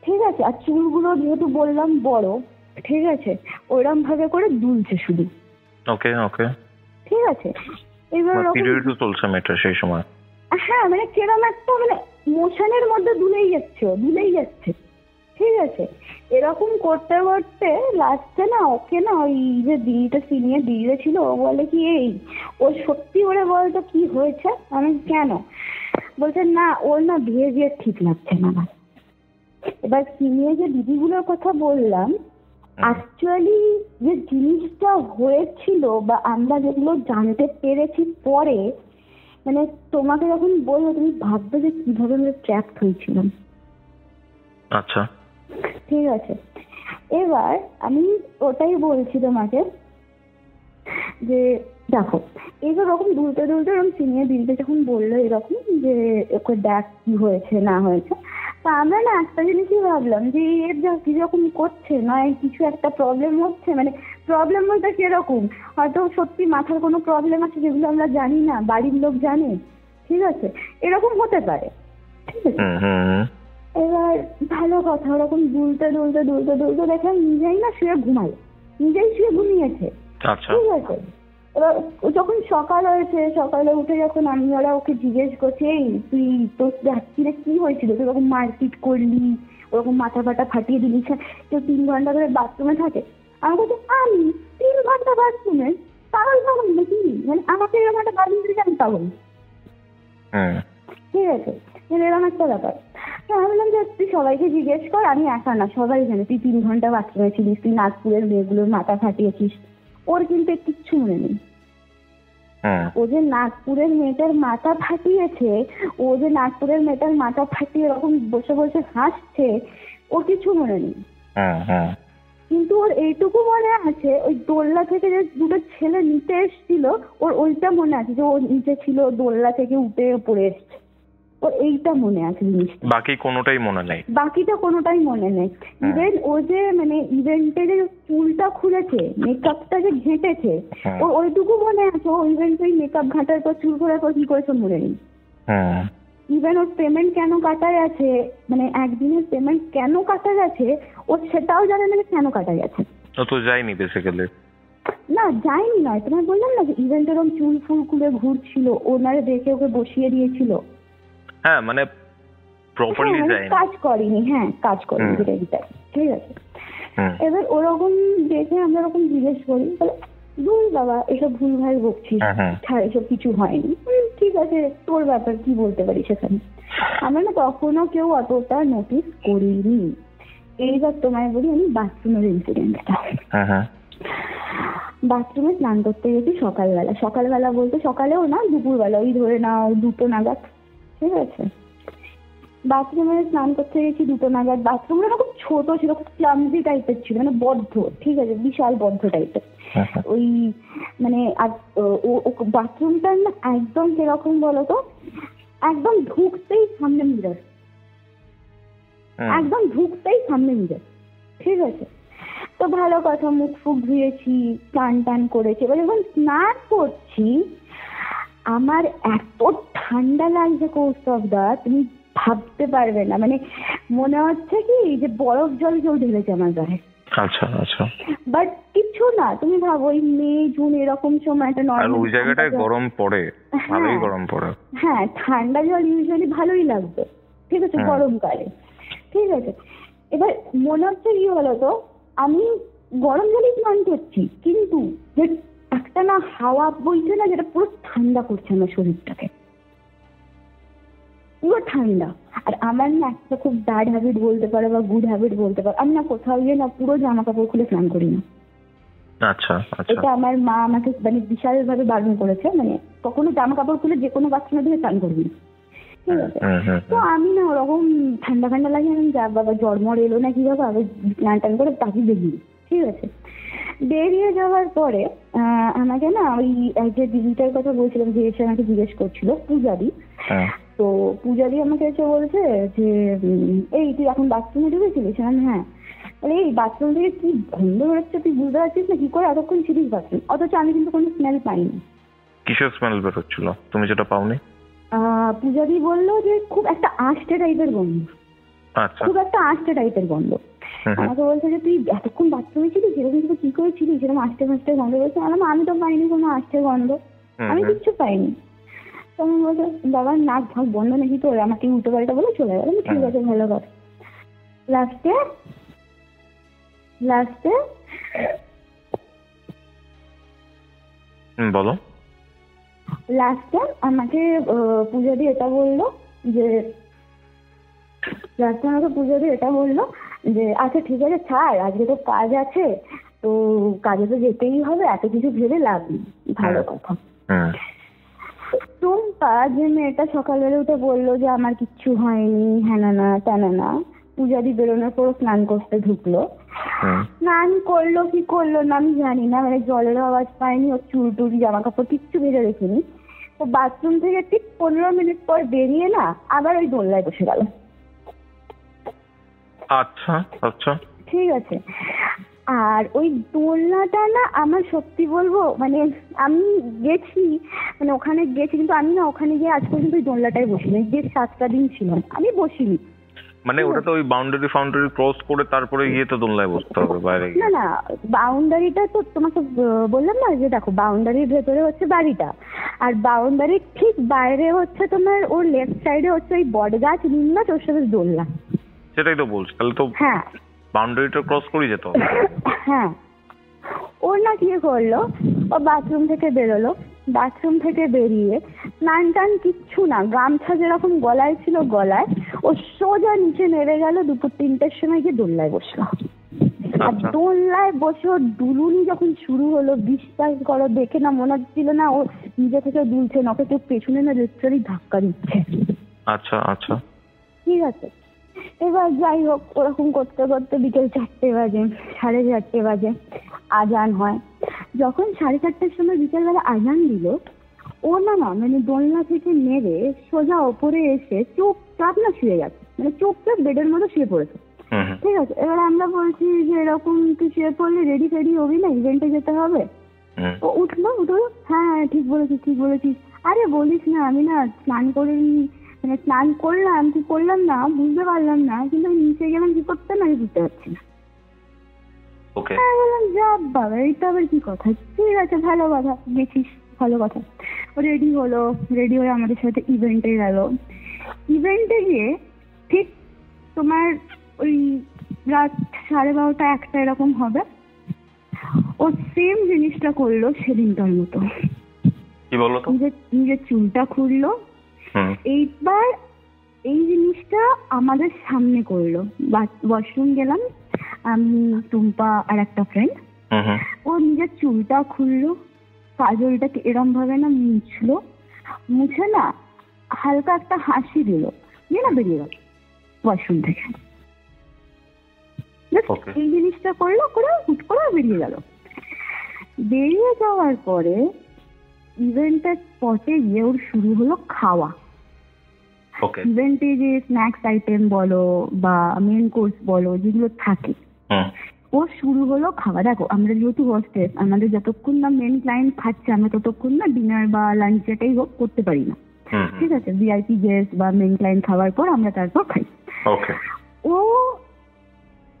ঠিক আছে। আর চুলগুলো যেহেতু বললাম বড়, ঠিক আছে, ওইরকম ভাবে করে দুলছে শুধু। ওকে ওকে, ঠিক আছে। এবার পিরিয়ড চলছে মেয়েটা সেই সময়। হ্যাঁ, মানে কিরকম একটা মানে মোশনের মধ্যে দুলেই যাচ্ছে, ঠিক আছে। এরকম করতে করতে লাস্টে না ওকে না ওই যে দিদিটা সিনিয়র দিদিটা ছিল, ও বলে কি এই ও সত্যি করে বলতো কি হয়েছে। আমি কেন, বলছে না ওর না বিহেভিয়ার ঠিক লাগছে না আমার। এবার সিনিয়র যে দিদিগুলোর কথা বললাম, অ্যাকচুয়ালি যে জিনিসটা হয়েছিল বা আমরা যেগুলো জানতে পেরেছি পরে, মানে তোমাকে যখন বলবো তুমি ভাববে যে কিভাবে আমরা ট্র্যাপ হয়েছিলাম। আচ্ছা, ঠিক আছে। এবার আমি ওটাই বলছি তোমাকে যে দেখো এইবার ওরকম দুলতে এরকম সিনিয়র দিদিটা যখন বললো এরকম যে ওকে দেখ কি হয়েছে না হয়েছে, তা আমরা না একটা জিনিসই ভাবলাম যে এর যা কিরকম করছে, নয় কিছু একটা প্রবলেম হচ্ছে। মানে প্রবলেম বলতে কিরকম, হয়তো সত্যি মাথার কোনো প্রবলেম আছে যেগুলো আমরা জানি না, বাড়ির লোক জানে, ঠিক আছে, এরকম হতে পারে, ঠিক আছে। এবার ভালো কথা, ওরকম দুলতে দেখলাম নিজেই না শুয়ে ঘুমিয়েছে, ঠিক আছে। এবার যখন সকাল হয়েছে, সকালে উঠে যখন আমি ওরা ওকে জিজ্ঞেস করছে এই তুই তোর রাত্রিরে কি হয়েছিল, তুই ওরকম মারপিট করলি, ওরকম মাথা ফাটা ফাটিয়ে দিলি, কেউ 3 ঘন্টা ধরে বাথরুমে থাকে। আমার কাছে আমি 3 ঘন্টা বাথরুমে পাগল নাকি, মানে আমাকে এরকম একটা বাথরুম দিলে আমি পাগল, ঠিক আছে, এরকম একটা ব্যাপার। আমি বললাম যে তুই সবাইকে জিজ্ঞেস কর, আমি একা না, সবাই জানে তুই 3 ঘন্টা বাথরুমে ছিলিস, তুই নাগপুরের মেয়েগুলোর মাথা ফাটিয়েছিস। ওর কিন্তু কিচ্ছু মনে নেই। ও যে নাগপুরের মেয়েটার মাথা ফাটিয়েছে, ও যে নাগপুরের মেয়েটার মাথা ফাটিয়ে এরকম বসে বসে হাসছে, ওর কিছু মনে নেই। কিন্তু ওর এইটুকু মনে আছে ওই দোলনা থেকে যে দুটো ছেলে নিতে এসেছিল, ওর ওইটা মনে আছে যে ও নিচে ছিল, দোলনা থেকে উঠে পড়ে এসছে, ওর এইটা মনে আছে জিনিসটা। বাকি কোনোটাই মনে নেই, বাকিটা কোনোটাই মনে নেই। ইভেন ও যে মানে ইভেন্টে যে চুলটা খুলেছে, মেকআপটা যে ঘেঁটেছে, ওর ওইটুকু মনে আছে। ও ইভেন্ট ওই মেকআপ ঘাটার পর চুল খোলার পর কি করেছে মনে নেই। ইভেন ওর পেমেন্ট কেন কাটা গেছে, মানে একদিনের পেমেন্ট কেন কাটা গেছে ও সেটাও জানে না, কেন কাটা গেছে। ও তো যায়নি বেসিক্যালি। না যায়নি নয়, তোমায় বললাম না যে ইভেন্ট এরকম চুল ফুল খুলে ঘুরছিল, ওনারে দেখে ওকে বসিয়ে দিয়েছিল। হ্যাঁ মানে প্রপারলি যায়নি, কাজ করেনি, কাজ করেনি, ঠিক আছে। এবার ওরকম দেখে আমরা ওরকম জিজ্ঞেস করি, বল বাবা এসব ভুলভাল বকছিস, ছাড় এসব কিছু হয়নি, ঠিক আছে তোর ব্যাপার, কি বলতে পারি সেখানে। আমরা না তখনও কেউ অতটা নোটিস করিনি। এইবার তোমায় বলি আমি বাথরুমের ইনসিডেন্টটা। বাথরুমে স্নান করতে গেছি সকালবেলা বলতে সকালেও না, দুপুরবেলা, ওই ধরে নাও 2টো নাগাদ, ঠিক আছে। বাথরুমে স্নান করতে গেছি 2টো নাগাদ। বাথরুমটা না খুব ছোট ছিল, খুব ক্লামজি টাইপের ছিল, মানে বদ্ধ, ঠিক আছে, বিশাল বদ্ধ টাইপের। ওই মানে বাথরুমটা না একদম কিরকম বলতো, একদম ঢুকতেই সামনে মিরর, ঠিক আছে। তো ভালো কথা, মুখ ফুক ধুয়েছি, টান করেছি। এবার যখন স্নান করছি আমার এত ঠান্ডা লাগছে কৌস্তবদা, তুমি ভাবতে পারবে না। মানে মনে হচ্ছে কি যে বরফ জল কেউ ঢেলেছে আমার গায়ে। আচ্ছা আচ্ছা। বাট কিছু না, তুমি ভাবো ওই মে জুন এরকম সময় একটা নরমাল, ওই জায়গাটায় গরম পড়ে, ভালোই গরম পড়ে। হ্যাঁ, ঠান্ডা জল ইউজুয়ালি ভালোই লাগবে, ঠিক আছে, গরমকালে, ঠিক আছে। এবার মনে হচ্ছে কি বলতো, আমি গরম জলে স্নান করছি, কিন্তু যে একটা না হাওয়া বইছে না, যেটা পুরো ঠান্ডা করছে আমার শরীরটাকে, পুরো ঠান্ডা। আর আমার না একটা খুব ব্যাড হ্যাবিট বলতে পারো বা গুড হ্যাবিট বলতে পারো, আমি না কোথাও গিয়ে না পুরো জামা কাপড় খুলে স্নান করি না। আচ্ছা আচ্ছা। এটা আমার মা আমাকে মানে বিশাল ভাবে বারণ করেছে, মানে কখনো জামা কাপড় খুলে যে কোনো বাথরুমে দিয়ে স্নান করবি না, ঠিক আছে? তো আমি না ওরকম ঠান্ডা ঠান্ডা লাগে, আমি যা বাবা জন্মর এলো না কি বাবা, আগে স্নান টান করে তাকে বেরিয়ে, ঠিক আছে? বেরিয়ে যাওয়ার পরে আমাকে না ওই যে দিদিটার কথা বলছিলাম যে এসে আমাকে জিজ্ঞেস করছিল, পূজাদি। তো পূজাদি আমাকে এসে বলছে যে এই তুই এখন বাথরুমে ঢুকেছিলিস? হ্যাঁ। এই বাথরুম থেকে কি গন্ধ বেরোচ্ছে তুই বুঝতে পারছিস না? কি করে এতক্ষণ ছিলিস বাথরুম? অথচ আমি কিন্তু কোনো স্মেল পাইনি। কিসের স্মেল বেরোচ্ছিল তুমি যেটা পাওনি? পূজাদি বললো যে খুব একটা আষ্টে টাইপের গন্ধ। আচ্ছা, খুব একটা আষ্টে টাইপের গন্ধ। আমাকে বলছে যে তুই এতক্ষণ বাথরুমে ছিলিস, সেরকম কিন্তু কি করে ছিলিস, সেরকম আষ্টে ফাষ্টে গন্ধ বলছে। আমি তো পাইনি কোনো আষ্টে গন্ধ, আমি কিচ্ছু পাইনি। তখন বলছে বাবার নাক ভাগ বন্ধ নাকি তোর, আমাকে উল্টো পাল্টা বলে চলে গেল। ঠিক আছে, ভালো কথা। লাস্টে বলো। লাস্টে আমাকে পূজাদি এটা বললো যে আচ্ছা ঠিক আছে ছাড়, আজকে তো কাজ আছে, তো কাজে তো যেতেই হবে, এত কিছু ভেবে লাভ নেই। ভালো কথা। টুম্পা যে মেয়েটা সকালবেলা উঠে বললো যে আমার কিচ্ছু হয়নি, হ্যানা না তেনা না, পূজাদি বেরোনোর পর স্নান করতে ঢুকলো। স্নান করলো কি করলো না আমি জানি না, মানে জলের আওয়াজ পাইনি, ওর চুল টুল জামা কাপড় কিচ্ছু ভেজে রেখেনি। তো বাথরুম থেকে ঠিক 15 মিনিট পর বেরিয়ে না আবার ওই দোলনায় বসে গেল। আচ্ছা আচ্ছা, ঠিক আছে। আর ওই দোলনাটা না আমার সত্যি বলবো, মানে আমি গেছি, মানে ওখানে গেছি, কিন্তু আমি না ওখানে গিয়ে আজ পর্যন্ত ওই দোলনাটায় বসিনি। যে 7টা দিন ছিলাম আমি বসিনি। মানে ওটা তো ওই বাউন্ডারি ক্রস করে তারপরে গিয়ে তো দোলনায় বসতে হবে বাইরে গিয়ে। না বাউন্ডারিটা তো তোমাকে বললাম না যে দেখো বাউন্ডারির ভেতরে হচ্ছে বাড়িটা, আর বাউন্ডারির ঠিক বাইরে হচ্ছে তোমার ওর লেফট সাইডে হচ্ছে ওই বট গাছ, নিম গাছ, ওর সাথে দোলনা। সেটাই তো বলছি, তাহলে তো হ্যাঁ বাউন্ডারিটা ক্রস করে যেত। হ্যাঁ, ওর না কি করলো, ও বাথরুম থেকে বেরোলো, বাথরুম থেকে বেরিয়ে স্নান টান কিচ্ছু না, গামছা যেরকম গলায় ছিল গলায়, ও সোজা নিচে নেমে গেল, 2-3টের সময় গিয়ে দোলনায় বসলো। আর দোলনায় বসে ওর দুলুনি যখন শুরু হলো, বিশ্বাস করো দেখে না মনে হচ্ছিল না ও নিজে থেকে দুলছে, নকে কেউ পেছনে না লিটারালি ধাক্কা দিচ্ছে। আচ্ছা আচ্ছা, ঠিক আছে। এবার যাই হোক, ওরকম করতে করতে বিকেল 4টে বাজে, 4:30 বাজে, আজান হয়। যখন 4:30টার সময় বিকেলবেলা আজান দিল, ও না মানে দোলনা থেকে নেড়ে সোজা ওপরে এসে চুপচাপ না শুয়ে গেছে, মানে চুপচাপ বেডের মধ্যে শুয়ে পড়েছে। ঠিক আছে, এবার আমরা বলছি যে এরকম তুই শুয়ে পড়লে রেডি ফেডি হবি না, ইভেন্টে যেতে হবে। ও উঠলো, হ্যাঁ ঠিক বলেছিস। আরে বলিস না, আমি না স্নান করিনি, মানে স্নান করলাম কি করলাম না বুঝতে পারলাম না, কিন্তু আমি নিচে গেলাম কি করতে না আমি বুঝতে পারছি না। বললাম যা বাবা, এইটা আবার কি কথা? ঠিক আছে ভালো কথা, গেছিস ভালো কথা। রেডি হয়ে আমাদের সাথে ইভেন্টে গেল। ইভেন্টে গিয়ে ঠিক তোমার ওই রাত 12:30-1টা এরকম হবে, ও সেম জিনিসটা করলো সেদিনটার মতো। কি বললো তো? নিজের চুলটা খুললো। এইবার এই জিনিসটা আমাদের সামনে করলো। ওয়াশরুম গেলাম আমি, টুম্পা আর একটা ফ্রেন্ড। ও নিজের চুলটা খুললো, কাজলটাকে এরম ভাবে না মুছে না হালকা একটা হাসি দিল, দিয়ে না বেরিয়ে গেল ওয়াশরুম থেকে। এই জিনিসটা করলো, করে হুট করে বেরিয়ে গেল। বেরিয়ে যাওয়ার পরে ইভেন্টের স্পটে গিয়ে ওর শুরু হলো খাওয়া। ইভেন্টে যে স্ন্যাক্স আইটেম বলো বা মেন কোর্স বলো যেগুলো থাকে, ও শুরু হলো খাওয়া। দেখো আমরা যেহেতু হোস্টেস, আমাদের যতক্ষণ না মেন ক্লায়েন্ট খাচ্ছে আমরা ততক্ষণ না ডিনার বা লাঞ্চ এটাই হোক করতে পারি না। ঠিক আছে, ভিআইপি গেস্ট বা মেন ক্লায়েন্ট খাওয়ার পর আমরা তারপর খাই। ও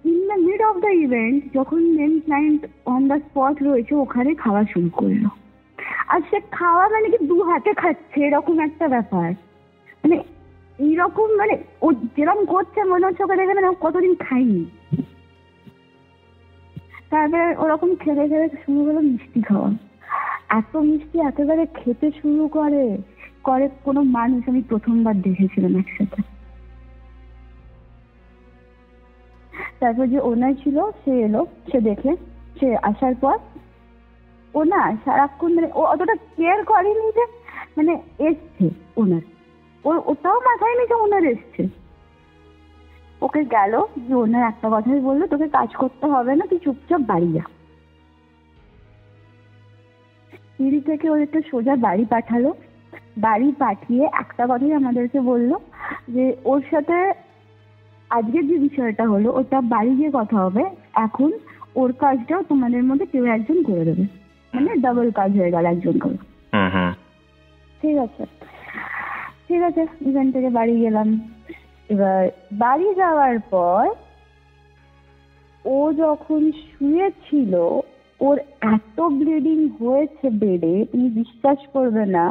in the middle of the event যখন main client on the spot রয়েছে ওখানে খাওয়া শুরু করলো। আর সে খাওয়া মানে কি 2 হাতে খাচ্ছে এরকম একটা ব্যাপার, মানে এইরকম মানে ও যেরকম করছে মনে হচ্ছে ওকে দেখে না কতদিন খাইনি। তারপরে ওরকম খেতে খেতে শুরু হলো মিষ্টি খাওয়া। এত মিষ্টি একেবারে খেতে শুরু করে কোনো মানুষ আমি প্রথমবার দেখেছিলাম একসাথে। তারপর যে ওনার ছিল সে এলো, সে দেখে, সে আসার পর ও না সারাক্ষণ মানে ও অতটা কেয়ার করেনি যে মানে এসছে ওনার, ওটাও মাথায় নেই যে ওনার এসছে। ওকে গেল যে ওনার একটা কথাই বললো, তোকে কাজ করতে হবে না, তুই চুপচাপ বাড়ি যা। সিঁড়ি থেকে ওদেরকে সোজা বাড়ি পাঠালো। বাড়ি পাঠিয়ে একটা কথাই আমাদেরকে বললো যে ওর সাথে আজকের যে বিষয়টা হলো ওটা বাড়ি গিয়ে কথা হবে, এখন ওর কাজটাও তোমাদের মধ্যে কেউ একজন করে দেবে, মানে ডাবল কাজ হয়ে গেল একজন করে। ঠিক আছে ঠিক আছে, এখান থেকে বাড়ি গেলাম। এবার বাড়ি যাওয়ার পর ও যখন শুয়েছিল ওর এত ব্লিডিং হয়েছে বেডে, তুমি বিশ্বাস করবে না,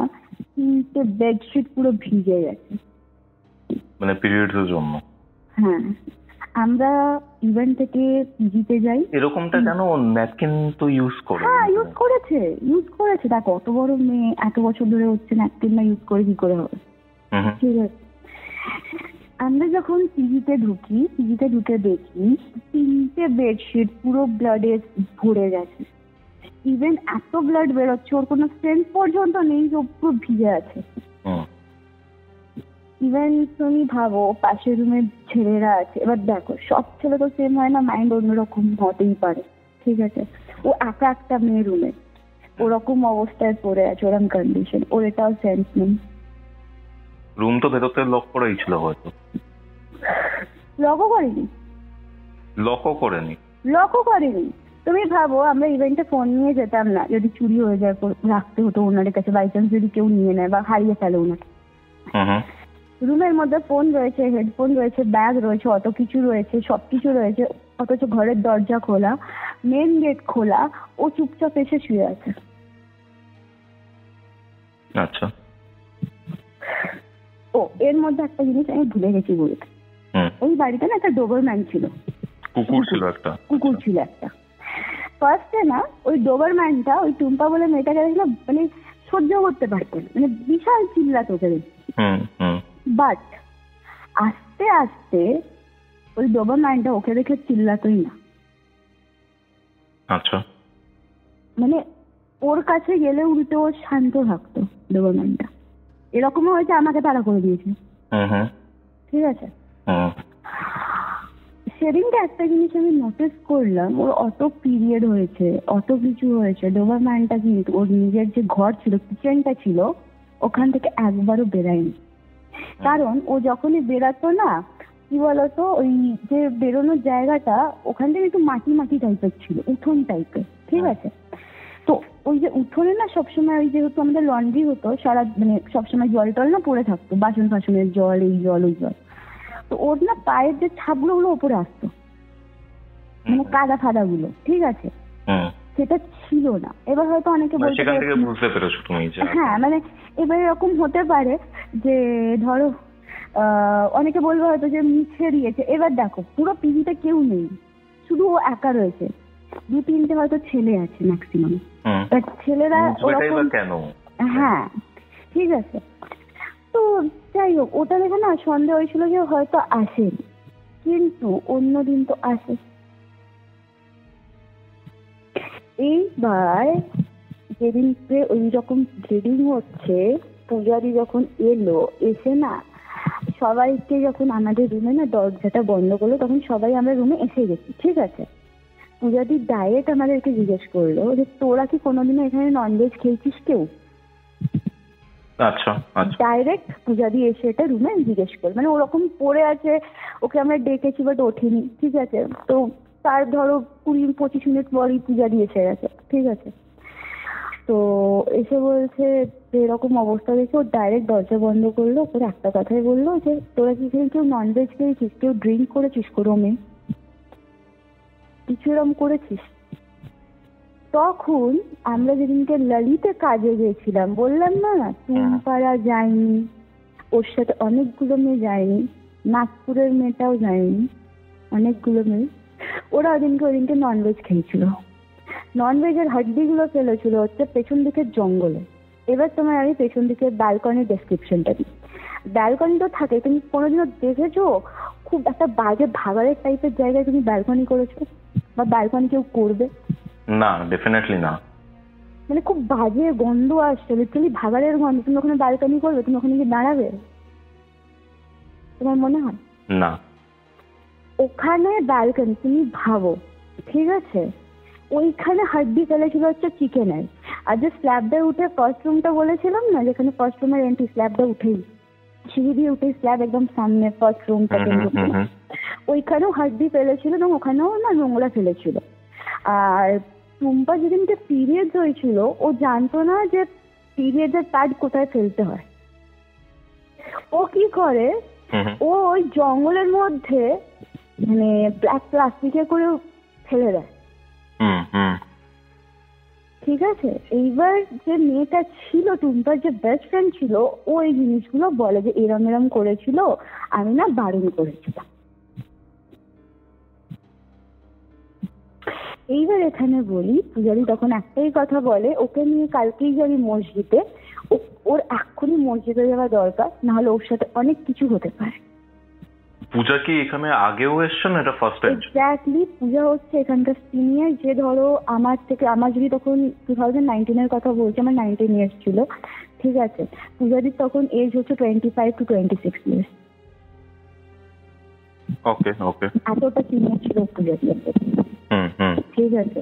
কিন্তু বেডশিট পুরো ভিজে গেছে, মানে পিরিয়ডসের জন্য। হ্যাঁ, আমরা ইভেন্ট থেকে পিজিতে যাই। এরকমটা কেন? ন্যাপকিন তো ইউজ করে। হ্যাঁ ইউজ করেছে। দেখো অত বড় মেয়ে, এত বছর ধরে হচ্ছে, ন্যাপকিন না ইউজ করে কি করে হবে? ঠিক আছে, আমরা যখন পিজিতে ঢুকে দেখি 3টে বেডশিট পুরো ব্লাডে ভরে গেছে। ইভেন এত ব্লাড বেরোচ্ছে ওর কোনো সেন্স পর্যন্ত নেই, যে পুরো ভিজে আছে। ইভেন তুমি ভাবো পাশের রুমের ছেলেরা আছে, এবার দেখো সব ছেলে তো সেম হয় না, মাইন্ড অন্যরকম হতেই পারে। ঠিক আছে, ও একা একটা মেয়ে রুমে ওরকম অবস্থায় পড়ে আছে, ওরকম কন্ডিশন, ওর এটাও সেন্স নেই। রুম তো ভেতর থেকে লক করাই ছিল, হয়তো লকও করেনি। তুমি ভাবো আমরা ইভেন্টে ফোন নিয়ে যেতাম না, যদি চুরি হয়ে যায় রাখতে হতো ওনাদের কাছে, বাই চান্স যদি কেউ নিয়ে নেয় বা হারিয়ে ফেলে ওনাকে। রুমের মধ্যে ফোন রয়েছে, হেডফোন রয়েছে, ব্যাগ রয়েছে, অত কিছু রয়েছে, সবকিছু রয়েছে, অথচ ঘরের দরজা খোলা, মেন গেট খোলা, ও চুপচাপ এসে শুয়ে আছে। আচ্ছা, ও এর মধ্যে একটা জিনিস আমি ভুলে গেছি বলতে, ওই বাড়িতে না একটা ডোবারম্যান ছিল, কুকুর ছিল একটা। ফার্স্টে না ওই ডোবারম্যানটা ওই টুম্পা বলে মেয়েটাকে দেখলো মানে সহ্য করতে পারতেন, মানে বিশাল চিল্লাত ওকে দেখি। বাট আস্তে আস্তে ওই ডোবারম্যানটা ওকে দেখে চিল্লাতই না। আচ্ছা, মানে ওর কাছে গেলে উল্টো ও শান্ত থাকতো ডোবারম্যানটা। এরকমও হয়েছে আমাকে তাড়া করে দিয়েছে। ঠিক আছে, সেদিনকে একটা জিনিস আমি নোটিস করলাম, ওর অত পিরিয়ড হয়েছে, অত কিছু হয়েছে, ডোবারম্যানটা কিন্তু ওর নিজের যে ঘর ছিল, কিচেনটা ছিল, ওখান থেকে একবারও বেরায়নি। কারণ ও যখনই বেরাতো না, কি বলতো, ওই যে বেরোনোর জায়গাটা ওখান থেকে একটু মাটি মাটি টাইপের ছিল, উঠোন টাইপের। ঠিক আছে, তো ওই যে উঠোনে না সবসময় ওই যেহেতু আমাদের লন্ড্রি হতো, সারা মানে সবসময় জল টল না পড়ে থাকতো, বাসন ফাসনের জল, এই জল ওই জল, তো ওর না পায়ের যে ছাপগুলো ওগুলো ওপরে আসতো, মানে কাদা ফাদা গুলো। ঠিক আছে, সেটা ছিল না। এবার হয়তো অনেকে বলতে হ্যাঁ, মানে এবার এরকম হতে পারে যে ধরো অনেকে বলবে হয়তো যে মিছে দিয়েছে। এবার দেখো পুরো পিজিতে কেউ নেই, শুধু ও একা রয়েছে, 2-3টে হয়তো ছেলে আছে ম্যাক্সিমাম, ছেলেরা ওরকম কেন। হ্যাঁ ঠিক আছে, তো যাই হোক, ওটা দেখে না সন্দেহ হয়েছিল যে হয়তো আসেনি, কিন্তু অন্যদিন তো আসে। এইবার যেদিনকে ওই রকম ব্লিডিং হচ্ছে, পূজারি যখন এলো, এসে না সবাইকে যখন আমাদের রুমে না দরজাটা বন্ধ করলো, তখন সবাই আমরা রুমে এসে গেছি। ঠিক আছে, পূজাদি ডাইরেক্ট আমাদেরকে জিজ্ঞেস করলো যে তোরা কি কোনোদিনও এখানে ননভেজ খেয়েছিস কেউ? আচ্ছা, ডাইরেক্ট পূজাদি এসে এটা রুমে জিজ্ঞেস করলো, মানে ওরকম পড়ে আছে, ওকে আমরা ডেকেছি বাট ওঠেনি। ঠিক আছে, তো তার ধরো 20-25 মিনিট পরই পূজাদি এসে গেছে। ঠিক আছে, তো এসে বলছে এরকম অবস্থা দেখে ও ডাইরেক্ট দরজা বন্ধ করলো, ওর একটা কথাই বললো যে তোরা কি কেউ ননভেজ খেয়েছিস, কেউ ড্রিঙ্ক করেছিস রুমে, কিছু এরকম করেছিস? তখন আমরা যেদিনকে ললিতে কাজে গেছিলাম, বললাম না টুম্পারা যায়নি, ওর সাথে অনেকগুলো মেয়ে যায়নি, নাগপুরের মেয়েটাও যায়নি, অনেকগুলো মেয়ে। ওরা ওদিনকে ননভেজ খেয়েছিল, ননভেজের হাড্ডিগুলো ফেলেছিল হচ্ছে পেছন দিকের জঙ্গলে। এবার তোমার আমি পেছন দিকের ব্যালকনির ডেসক্রিপশনটা দিই। ব্যালকনি তো থাকে, তুমি কোনোদিনও দেখেছো খুব একটা বাজে ভাগাড়ের টাইপের জায়গায় তুমি ব্যালকনি করেছো বা ব্যালকনি কেউ করবে? না, ডেফিনেটলি না। মানে খুব বাজে গন্ধ আসছে, লিটারালি ভাগাড়ের গন্ধ। তুমি ওখানে ব্যালকনি করবে? তুমি ওখানে গিয়ে দাঁড়াবে? তোমার মনে হয়? না। ওখানে ব্যালকনি তুমি ভাবো, ঠিক আছে, ওইখানে হাড্ডি ফেলেছিল হচ্ছে চিকেনের। আর যে স্ল্যাবটা উঠে ফার্স্ট রুমটা বলেছিলাম না, যেখানে ফার্স্ট রুমের এন্ট্রি, স্ল্যাবটা উঠেই সিঁড়ি দিয়ে উঠে স্ল্যাব একদম সামনে ফার্স্ট রুমটা, ওইখানেও হাড্ডি ফেলেছিল এবং ওখানেও না নোংরা ফেলেছিল। আর টুম্পা যেদিনকে পিরিয়ড হয়েছিল ও জানতো না যে পিরিয়ডের প্যাড কোথায় ফেলতে হয়। ও কি করে, ও ওই জঙ্গলের মধ্যে মানে ব্ল্যাক প্লাস্টিকে করে ফেলে দেয়, ঠিক আছে। এইবার যে মেয়েটা ছিল টুম্পার যে বেস্ট ফ্রেন্ড ছিল, ও এই জিনিসগুলো বলে যে এরম এরম করেছিল, আমি না বারণ করেছিলাম। এইবার এখানে বলি, পূজারি তখন একটাই কথা বলে, ওকে নিয়ে কালকেই যাবি মসজিদে, ওর এক্ষুনি মসজিদে যাওয়া দরকার, নাহলে ওর সাথে অনেক কিছু হতে পারে। পূজা কি এখানে আগেও এসছে না এটা ফার্স্ট টাইম? এক্স্যাক্টলি, পূজা হচ্ছে এখানকার সিনিয়র। যে ধরো আমার যদি তখন 2019 কথা বলছি, আমার 19 ইয়ার্স ছিল, ঠিক আছে। পূজাদির তখন এজ হচ্ছে 25 to 26 ইয়ার্স। ওকে ওকে, এতটা সিনিয়র ছিল পূজাদি, ঠিক আছে।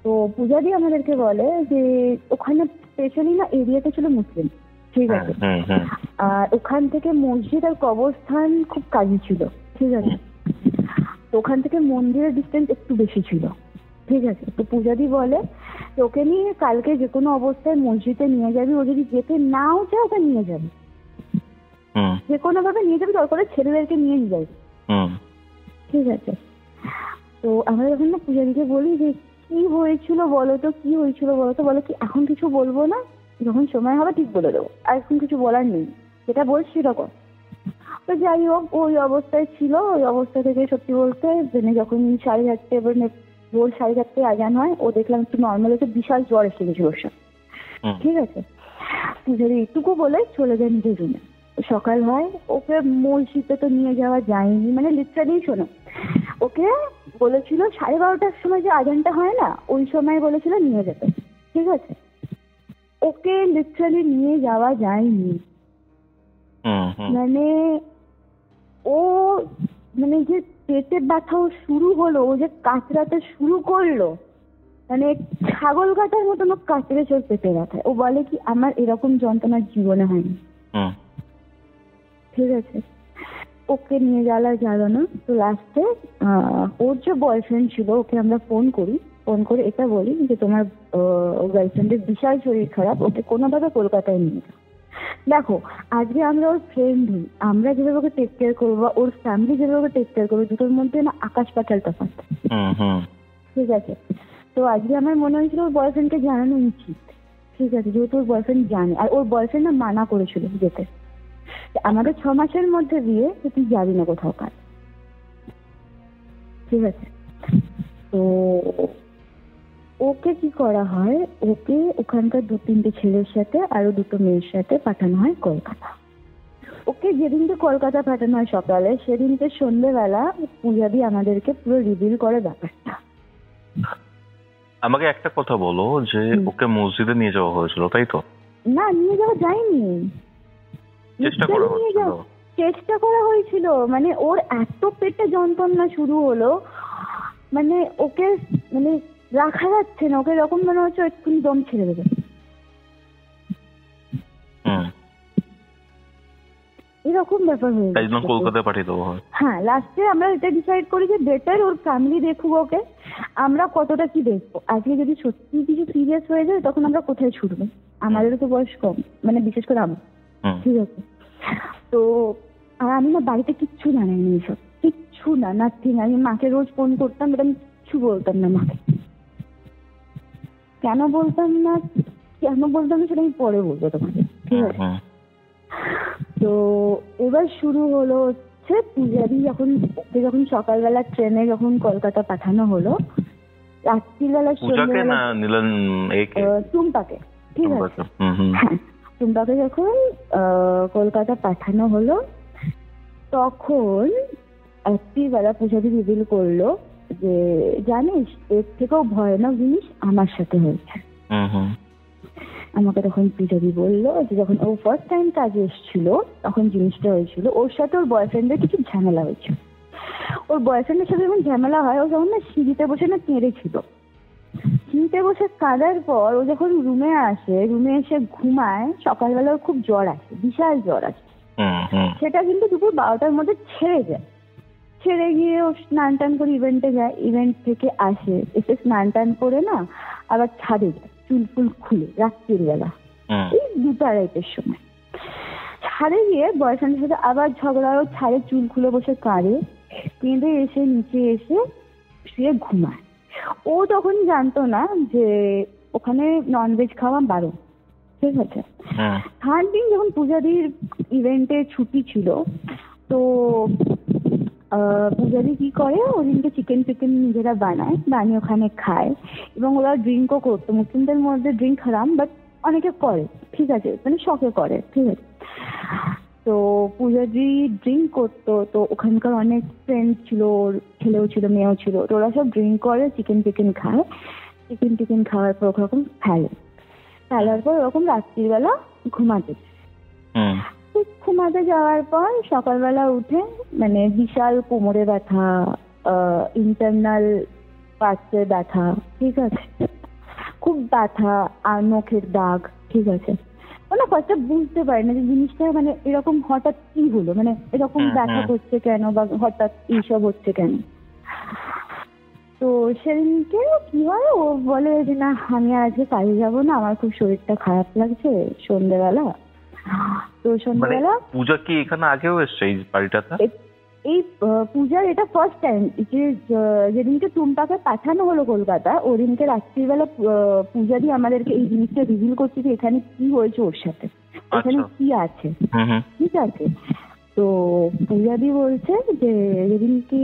তো পূজাদি আমাদেরকে বলে যে ওখানে স্পেশালি না এরিয়াটা ছিল মুসলিম, ঠিক আছে। আর ওখান থেকে মসজিদ আর কবরস্থান খুব কাছে ছিল, ঠিক আছে। তো ওখান থেকে মন্দিরের ডিস্টেন্স একটু বেশি ছিল, ঠিক আছে। তো পূজাদি বলে ওকে নিয়ে কালকে যে কোনো অবস্থায় মসজিদে নিয়ে যাবি, ও যদি যেতে নাও চায় ওকে নিয়ে যাবি, যে কোনো ভাবে নিয়ে যাবি, দরকার ছেলেদেরকে নিয়ে যাবি, ঠিক আছে। তো আমরা যখন না পূজাদিকে বলি যে কি হয়েছিল বলো তো, কি হয়েছিল বলো তো, বলো কি এখন কিছু বলবো না, যখন সময় হবে ঠিক বলে দেবো, আর এখন কিছু বলার নেই, যেটা বলছি সেরকম। তো যাই হোক, ওই অবস্থায় ছিল। ওই অবস্থা থেকে সত্যি বলতে মানে যখন 4:30 এবার ভোর 4:30 আজান হয়, ও দেখলাম একটু নর্মাল হচ্ছে, বিশাল জ্বর এসে গেছিল ওর সাথে, ঠিক আছে। পূজারি এইটুকু বলে চলে যায় নিজের রুমে। সকাল হয়, ওকে মসজিদে তো নিয়ে যাওয়া যায়নি, মানে লিটারালি শোনো, ওকে বলেছিল 12:30টার সময় যে আজানটা হয় না, ওই সময় বলেছিল নিয়ে যেতে, ঠিক আছে। ওকে লিটারালি নিয়ে যাওয়া যায়নি। মানে ও মানে যে পেটে ব্যথাও শুরু হলো, ও যে কাতরাতে শুরু করলো, মানে ছাগল কাটার মতন কাটরে চোর পেটে ব্যথা। ও বলে কি আমার এরকম যন্ত্রণার জীবনে হয়নি, ঠিক আছে। ওকে নিয়ে গেল না। তো লাস্টে ওর যে বয়ফ্রেন্ড ছিল, ওকে আমরা ফোন করে এটা বলি যে তোমার গার্লফ্রেন্ডের বিশাল শরীর খারাপ, ওকে কোনোভাবে কলকাতায় নিয়ে যাও। দেখো আজকে আমরা ওর ফ্রেন্ড হই, আমরা যেভাবে ওকে টেক কেয়ার করবো, ওর ফ্যামিলি যেভাবে ওকে টেক কেয়ার করবে, দুটোর মধ্যে না আকাশ পাতাল তফাৎ, ঠিক আছে। তো আজকে আমার মনে হয়েছিল ওর বয়ফ্রেন্ডকে জানানো উচিত, ঠিক আছে, যেহেতু ওর বয়ফ্রেন্ড জানে। আর ওর বয়ফ্রেন্ড না মানা করেছিল যেতে, আমাদের 6 মাসের মধ্যে বিয়ে, তুই যাবি না কোথাও কাজ, ঠিক আছে। তো ওকে কি করা হয়, ওকে ওখানকার 2-3টে ছেলের সাথে আরো 2টো মেয়ের সাথে পাঠানো হয় কলকাতা। ওকে যেদিনকে কলকাতা পাঠানো হয় সকালে, সেদিনকে সন্ধ্যেবেলা পূজাদি আমাদেরকে পুরো রিভিল করে ব্যাপারটা। আমাকে একটা কথা বলো, যে ওকে মসজিদে নিয়ে যাওয়া হয়েছিল তাই তো? না, নিয়ে যাওয়া যায়নি, চেষ্টা করা হয়েছিল। মানে ওর এত পেটে যন্ত্রণা শুরু হলো, মানে ওকে মানে রাখা যাচ্ছে না, ওকে এরকম মনে হচ্ছে এক্ষুনি দম ছেড়ে দেবে। এরকম ব্যাপার হয়ে গেছে, কলকাতায় পাঠিয়ে দেবো। হ্যাঁ, লাস্টে আমরা এটা ডিসাইড করি যে বেটার ওর ফ্যামিলি দেখুক ওকে, আমরা কতটা কি দেখবো। আজকে যদি সত্যি কিছু সিরিয়াস হয়ে যায় তখন আমরা কোথায় ছুটবো, আমাদেরও তো বয়স কম, মানে বিশেষ করে আমার, ঠিক আছে। তো আর আমি না বাড়িতে কিচ্ছু জানাইনি, এসব কিচ্ছু না, নাথিং। আমি মাকে রোজ ফোন করতাম, বাট আমি কিচ্ছু বলতাম না মাকে। কেন বলতাম না সেটা আমি পরে বলবো তোমাকে, ঠিক আছে। তো তো এবার শুরু হলো হচ্ছে পূজারি যখন সকালবেলা ট্রেনে যখন কলকাতা পাঠানো হলো, রাত্রিবেলা টুম্পাকে, ঠিক আছে, টুম্পাকে যখন কলকাতা পাঠানো হলো, তখন রাত্রিবেলা পূজারি রিভিল করলো যে জানিস এর থেকেও ভয়ানক জিনিস আমার সাথে হয়েছে। আমাকে তখন পূজারি বললো যে যখন ও ফার্স্ট টাইম কাজে এসেছিল তখন জিনিসটা হয়েছিল, ওর সাথে ওর বয়ফ্রেন্ডের কিছু ঝামেলা হয়েছিল। ওর বয়ফ্রেন্ডের সাথে যখন ঝামেলা হয়, ও যখন না সিঁড়িতে বসে না কেঁদেছিল। সিঁড়িতে বসে কাঁদার পর ও যখন রুমে আসে, রুমে এসে ঘুমায়, সকালবেলা ওর খুব জ্বর আসে, বিশাল জ্বর আসে। সেটা কিন্তু দুপুর 12টার মধ্যে ছেড়ে যায়। ছেড়ে গিয়ে ও স্নান টান করে ইভেন্টে যায়, ইভেন্ট থেকে আসে, এসে স্নান টান করে না আবার ছাদে যায় চুল ফুল খুলে রাত্রির বেলা, এই 2-2:30 সময় ছাদে গিয়ে বয়ফ্রেন্ডের সাথে আবার ঝগড়া, ও ছাদে চুল খুলে বসে কাঁদে, কেঁদে এসে নিচে এসে শুয়ে ঘুমায়। ও তখন জানতো না যে ওখানে ননভেজ খাওয়া বারণ, ঠিক আছে। থার্ড দিন যখন পূজাদির ইভেন্টে ছুটি ছিল, তো পূজারি কি করে, ওদিনকে চিকেন নিজেরা বানিয়ে ওখানে খায়, এবং ওরা ড্রিঙ্কও করতো। মুসলিমদের মধ্যে ড্রিঙ্ক হারাম, বাট অনেকে করে, ঠিক আছে, মানে শখে করে, ঠিক আছে। তো পূজারি ড্রিঙ্ক করতো, তো ওখানকার অনেক ফ্রেন্ড ছিল, ছেলেও ছিল মেয়েও ছিল, তো ওরা সব ড্রিঙ্ক করে, চিকেন খায়, চিকেন খাওয়ার পর ওরকম ফেলার পর ওরকম রাত্রিবেলা ঘুমাতে যাওয়ার পর সকালবেলা উঠে মানে বিশাল কোমরে ব্যথা, ইন্টারনাল পার্টসে ব্যথা, ঠিক আছে, খুব ব্যথা আর নখের দাগ, ঠিক আছে। ওরা ফার্স্টে বুঝতে পারে না যে জিনিসটা মানে এরকম হঠাৎ কি হলো, মানে এরকম ব্যথা করছে কেন বা হঠাৎ এইসব হচ্ছে কেন। তো সেদিনকে কি হয়, ও বলে যে না আমি আজকে কাজে যাবো না, আমার খুব শরীরটা খারাপ লাগছে সন্ধ্যেবেলা। তো সন্ধ্যেবেলা পূজা কি এখানে আগেও এসছে এই বাড়িটাতে? এই পূজার এটা ফার্স্ট টাইম, যেদিনকে টুম্পাকে পাঠানো হলো কলকাতা, ওদিনকে রাত্রিবেলা পূজারি আমাদেরকে এই জিনিসটা রিভিল করছে যে এখানে কি হয়েছে ওর সাথে, এখানে কি আছে, ঠিক আছে। তো পূজাদি বলছে যে যেদিনকে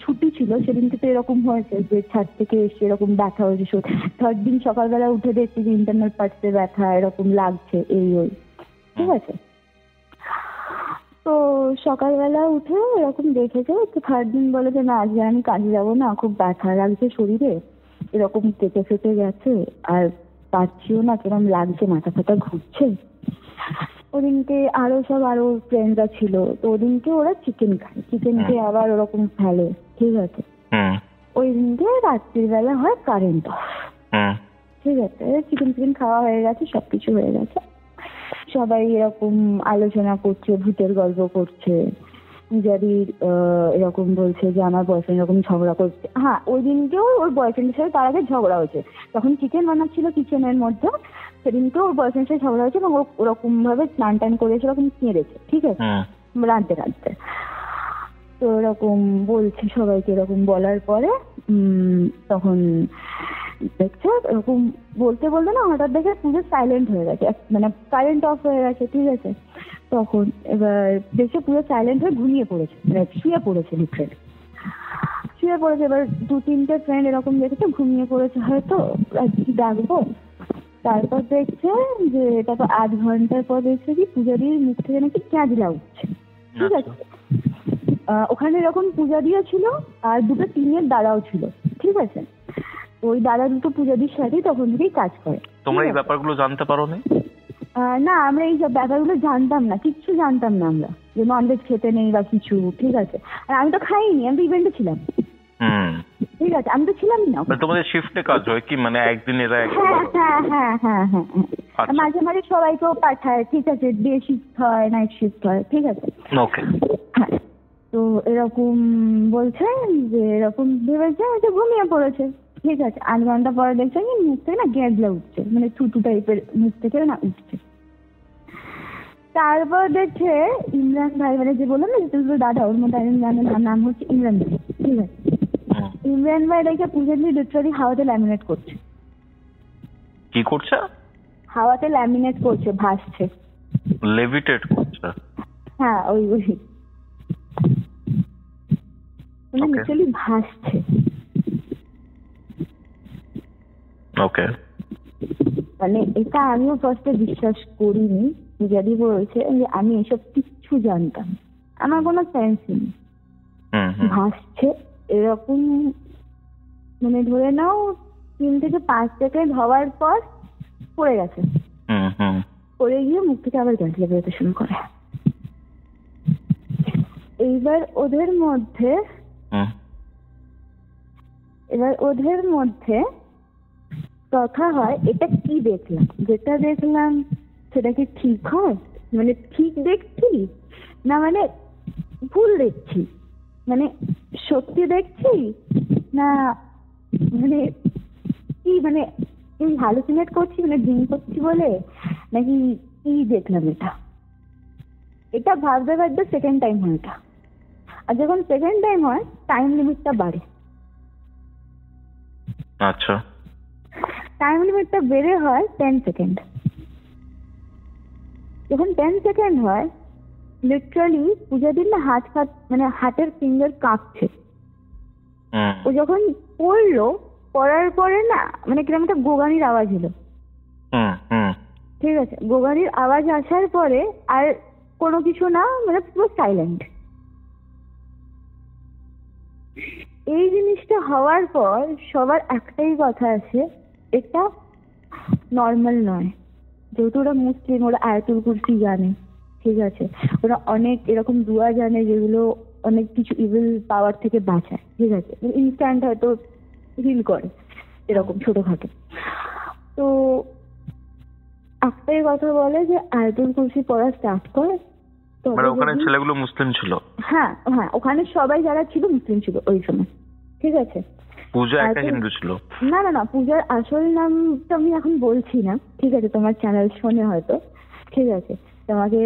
ছুটি ছিল সেদিনকে তো এরকম হয়েছে যে ছাদ থেকে এসে এরকম ব্যথা হয়েছে, থার্ড দিন সকালবেলা উঠে দেখছি যে ইন্টারনাল পার্টসে ব্যথা এরকম লাগছে, এই ঠিক আছে। তো সকালবেলা উঠে এরকম দেখেছে, তো থার্ড দিন বলে যে না আজকে আমি কাজে যাবো না, খুব ব্যথা লাগছে শরীরে, এরকম কেটে ফেটে গেছে আর পাচ্ছিও না, কিরম লাগছে, মাথা ফাটা ঘুরছে। ওদিনকে আরো ফ্রেন্ডরা ছিল, তো ওদিনকে ওরা চিকেন খায়, চিকেন খেয়ে আবার ওরকম ফেলে, ঠিক আছে। ওই দিনকে রাত্রির বেলা হয় কারেন্ট অফ, ঠিক আছে। চিকেন খাওয়া হয়ে গেছে, সবকিছু হয়ে গেছে, সবাই এরকম আলোচনা করছে, ভূতের গল্প করছে। পূজারি এরকম বলছে যে আমার বয়ফ্রেন্ড এরকম ঝগড়া করছে। হ্যাঁ, ওই দিনকেও ওর বয়ফ্রেন্ডের সাথে তার আগে ঝগড়া হয়েছে, তখন চিকেন বানাচ্ছিল কিচেনের মধ্যে, সেদিনকেও ওর বয়ফ্রেন্ডের সাথে ঝগড়া হয়েছে, এবং ওরকম ভাবে স্নান টান করেছে, ওরকম কেঁদেছে, ঠিক আছে, রাঁধতে। তো এরকম বলছে সবাইকে, এরকম বলার পরে তখন দেখছে এরকম বলতে না হঠাৎ দেখে পুরো সাইলেন্ট হয়ে গেছে, মানে কারেন্ট অফ হয়ে গেছে, ঠিক আছে। তখন এবার দেখে পুরো সাইলেন্ট হয়ে ঘুমিয়ে পড়েছে, মানে শুয়ে পড়েছে, লিটারেলি শুয়ে পড়েছে। এবার 2-3টে ফ্রেন্ড এরকম দেখেছে ঘুমিয়ে পড়েছে, হয়তো কি ডাকবো। তারপর দেখছে যে তারপর 8 ঘন্টার পর দেখছে কি পূজারির মুখ থেকে নাকি ক্যাঁজলা উঠছে, ঠিক আছে। ওখানে এরকম পূজারিও ছিল আর 2টো টিনের দাদাও ছিল, ঠিক আছে। ওই দাদা দুটো পূজারির সাথে তখন থেকেই কাজ করে। তোমরা এই ব্যাপারগুলো জানতে পারো না? আমরা এই সব ব্যাপারগুলো জানতাম না, কিচ্ছু জানতাম না আমরা, যে ননভেজ খেতে নেই বা কিছু, ঠিক আছে। আর আমি তো খাইনি, আমি তো ইভেন্টে ছিলাম, ঠিক আছে, আমি তো ছিলামই না। তোমাদের শিফটে কাজ হয় কি, মানে একদিন এরা হ্যাঁ, মাঝে মাঝে সবাইকেও পাঠায়, ঠিক আছে, ডে শিফট হয়, নাইট শিফট হয়, ঠিক আছে। ওকে, হ্যাঁ। তো এরকম বলছে যে এরকম ভেবেছে যে ঘুমিয়ে পড়েছে, ঠিক আছে। 8 ঘন্টা পরে দেখছে কি মুখ থেকে না গ্যাঁজলা উঠছে, মানে থুতু টাইপের মুখ থেকে না উঠছে। তারপর দেখছে ইমরান ভাই, মানে যে বললাম না যে দাদা, ওর মধ্যে নাম হচ্ছে ইমরান ভাই, ঠিক আছে। ইমরান ভাই দেখে পূজারি লিটারালি হাওয়াতে ল্যামিনেট করছে। কি করছে? হাওয়াতে ল্যামিনেট করছে, ভাসছে। লেভিটেট করছে? হ্যাঁ, ওই মানে লিটারালি ভাসছে। ওকে। মানে এটা আমিও ফার্স্টে বিশ্বাস করিনি। যদি বলছে যে আমি এসব কিচ্ছু জানতাম, আমার কোনো সেন্স নেই। ভাসছে এরকম, মানে ধরে নাও 3 থেকে 5 সেকেন্ড হওয়ার পর পড়ে গেছে। পড়ে গিয়ে মুখ থেকে আবার গ্যাস বেরোতে শুরু করে। এইবার ওদের মধ্যে কথা হয়, এটা কি দেখলাম, যেটা দেখলাম সেটা কি ঠিক হয়, মানে ঠিক দেখছি না মানে ভুল দেখছি, মানে সত্যি দেখছি না মানে কি, মানে হ্যালুসিনেট করছি, মানে ড্রিম করছি বলে, নাকি কি দেখলাম। এটা ভাবতে ভাবতে সেকেন্ড টাইম হয় এটা। আর যখন সেকেন্ড টাইম হয় টাইম লিমিটটা বাড়ে। আচ্ছা। টাইম লিমিটটা বেড়ে হয় 10 সেকেন্ড। যখন 10 সেকেন্ড হয় লিটারালি পূজা দিন না মানে হাতের ফিঙ্গার কাঁপছে। ও যখন পড়ার পরে না মানে কিরকম একটা গোগানির আওয়াজ হলো। ঠিক আছে, গোগানির আওয়াজ আসার পরে আর কোনো কিছু না, মানে পুরো সাইলেন্ট। এই জিনিসটা হওয়ার পর সবার একটাই কথা আছে, এটা নর্মাল নয়। যেহেতু ওরা মুসলিম, ওরা আয়াতুল কুরসি জানে, ঠিক আছে, ওরা অনেক এরকম দুয়া জানে যেগুলো অনেক কিছু ইভিল পাওয়ার থেকে বাঁচায়, ঠিক আছে, ইনস্ট্যান্ট হয়তো হিল করে এরকম ছোটখাটো। তো একটাই কথা বলে যে আয়াতুল কুরসি পড়া স্টার্ট করে। ওখানে ছেলেগুলো মুসলিম ছিল? হ্যাঁ, ওখানে সবাই যারা ছিল মুসলিম ছিল ওই সময়, ঠিক আছে। পূজা একটা হিন্দু ছিল? না, পূজার আসল নামটা আমি এখন বলছি না, ঠিক আছে, তোমার চ্যানেল শোনে হয়তো, ঠিক আছে, তোমাকে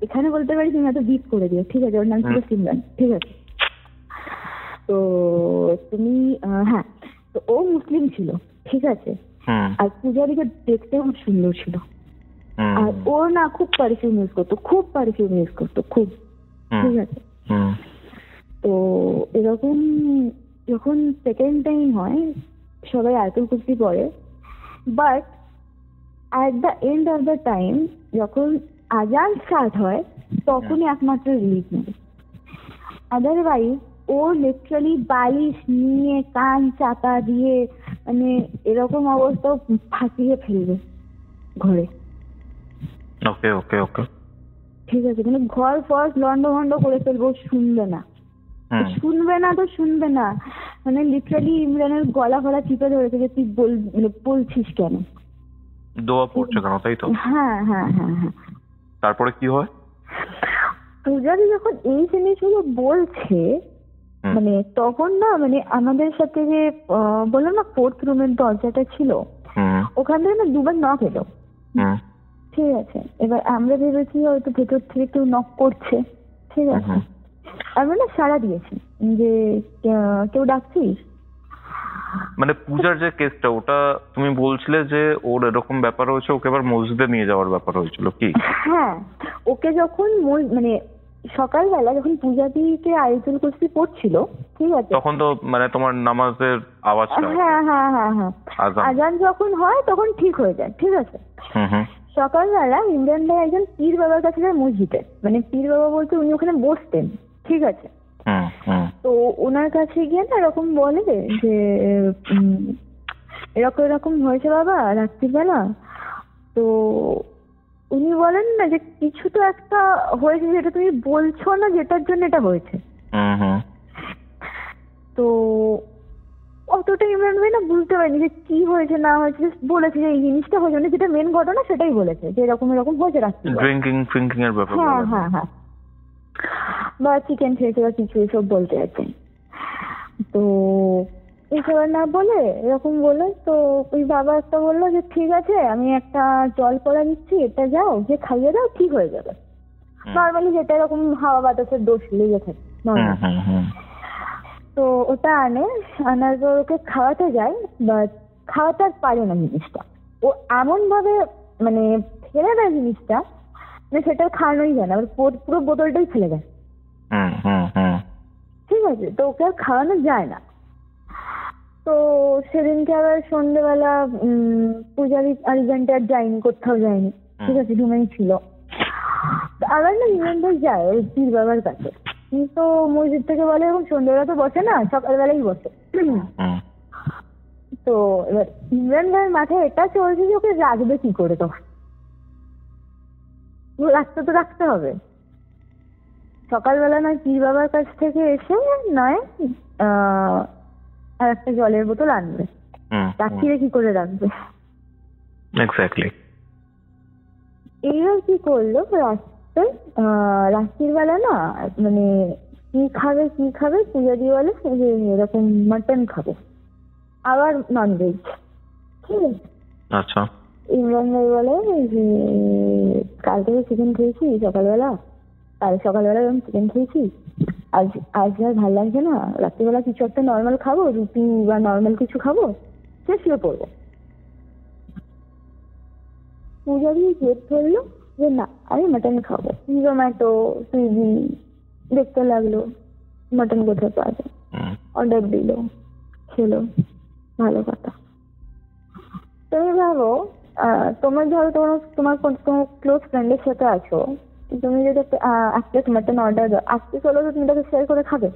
এখানে বলতে পারি, তুমি হয়তো বিট করে দিও, ঠিক আছে। ওর নাম ছিল সিমরান, ঠিক আছে। তো তুমি হ্যাঁ, তো ও মুসলিম ছিল, ঠিক আছে। আর পূজারিকে দেখতে খুব সুন্দর ছিল। আর ও না খুব পারফিউম ইউজ করতো, খুব, ঠিক আছে। তো এরকম যখন সেকেন্ড টাইম হয় সবাই আয়াতুল কুরসি পড়ে, but at the end of the time যখন আজান স্টার্ট হয় তখনই একমাত্র রিলিজ নেবে। আদারওয়াইজ ও লিটারালি বালিশ নিয়ে কান চাপা দিয়ে মানে এরকম অবস্থা ফাঁসিয়ে ফেলবে ঘরে। ওকে ওকে ওকে, ঠিক আছে, মানে ঘর ফর লন্ড ভন্ড করে ফেলবো, শুনবে না তো শুনবে না, মানে লিটারালি ইমরানের গলা ফলা চিপে ধরেছে যে তুই বলছিস কেন, দোয়া পড়ছে কেন, তাই তো? হ্যাঁ। তারপরে কি হয়? পূজারি যখন এই জিনিসগুলো বলছে, মানে তখন না মানে আমাদের সাথে যে বললাম না 4th রুমের দরজাটা ছিল, ওখান থেকে না 2বার নক এলো, ঠিক আছে। এবার আমরা ভেবেছি হয়তো ভেতর থেকে কেউ নক করছে, ঠিক আছে। আমরা না সাড়া দিয়েছি যে কেউ ডাকছিস। মানে পূজার যে কেসটা, ওটা তুমি বলছিলে যে ওর এরকম ব্যাপার হয়েছে, ওকে এবার মসজিদে নিয়ে যাওয়ার ব্যাপার হয়েছিল কি? হ্যাঁ, ওকে যখন মানে সকালবেলা যখন পূজা দিতে আয়াতুল কুরসি পড়ছিল, ঠিক আছে, তখন তো মানে তোমার নামাজের আওয়াজটা, হ্যাঁ আজান যখন হয় তখন ঠিক হয়ে যায়, ঠিক আছে। সকালবেলা ইমরান ভাই একজন পীর বাবার কাছে যায় মসজিদে, মানে পীর বাবা বলতে উনি ওখানে বসতেন, ঠিক আছে। তো ওনার কাছে গিয়ে না এরকম বলে যে এরকম হয়েছে বাবা রাত্রিবেলা। তো উনি বলেন না যে কিছু তো একটা হয়েছে যেটা তুমি বলছো না, যেটার জন্য এটা হয়েছে। তো অতটা ইমরান ভাই না বুঝতে পারেনি যে কি হয়েছে না হয়েছে, বলেছে যে এই জিনিসটা হয়েছে, মানে যেটা মেন ঘটনা সেটাই বলেছে যে এরকম হয়েছে রাত্রিবেলা, ড্রিঙ্কিং এর ব্যাপার, হ্যাঁ বা চিকেন খেয়েছে বা কিছু এসব বলতে আছে। তো এসব না বলে এরকম বলে, তো ওই বাবা একটা বললো যে ঠিক আছে আমি একটা জল পড়া দিচ্ছি, এটা যাও যে খাইয়ে দাও, ঠিক হয়ে যাবে। নর্মালি যেটা এরকম হাওয়া বাতাসের দোষ লেগে থাকে নর্মাল। তো ওটা আনার পর ওকে খাওয়াতে যায়, বাট খাওয়াতে আর পারে না জিনিসটা। ও এমন ভাবে মানে ফেলে দেয় জিনিসটা মানে সেটা খাওয়ানোই যায় না, পুরো বোতলটাই ফেলে দেয়। ঠিক আছে, তো ওকে আর খাওয়ানো যায় না। তো সেদিনকে আবার সন্ধ্যেবেলা পূজারি আরিজানটা আর যায়নি, কোথাও যায়নি, ঠিক আছে, রুমেই ছিল। আবার না ইমরান ভাই যায় ওই পীর বাবার কাছে, তো মসজিদ থেকে বলে, এবং সন্ধ্যেবেলা তো বসে না, সকালবেলাই বসে। তো এবার ইমরান ভাইয়ের মাথায় এটা চলছে যে ওকে রাখবে কি করে, তখন রাখতে হবে। সকালবেলা নয় পীর বাবার কাছ থেকে এসে নয় আর একটা জলের বোতল আনবে, রাত্রিরে কি করে রাখবে? এক্স্যাক্টলি। এইবার কি করলো, রাত্রির বেলা না মানে কি খাবে পূজারি বলে যে এরকম মাটন খাবে, আবার ননভেজ। ঠিক আছে, আচ্ছা। ইমরান ভাই বলে যে কাল থেকে চিকেন খেয়েছি সকালবেলা, আমি চিকেন খেয়েছি, আজ আর ভালো লাগছে না, রাত্রিবেলা কিছু একটা নর্মাল খাবো, রুটি বা নর্মাল কিছু খাবো, সে শুয়ে পড়বো। পূজারি জেদ ধরলো যে না আমি মাটন খাবো। জোম্যাটো সুইগি দেখতে লাগলো মাটন কোথায় পাওয়া যায়, অর্ডার দিল, খেলো, ভালো কথা। তুমি ভাবো তোমার ধরো তোমার ক্লোজ ফ্রেন্ডের সাথে আছো, তুমি যদি এক প্লেট মাটন অর্ডার দাও, 8 পিস হলো তো তুমি তাকে শেয়ার করে খাবে?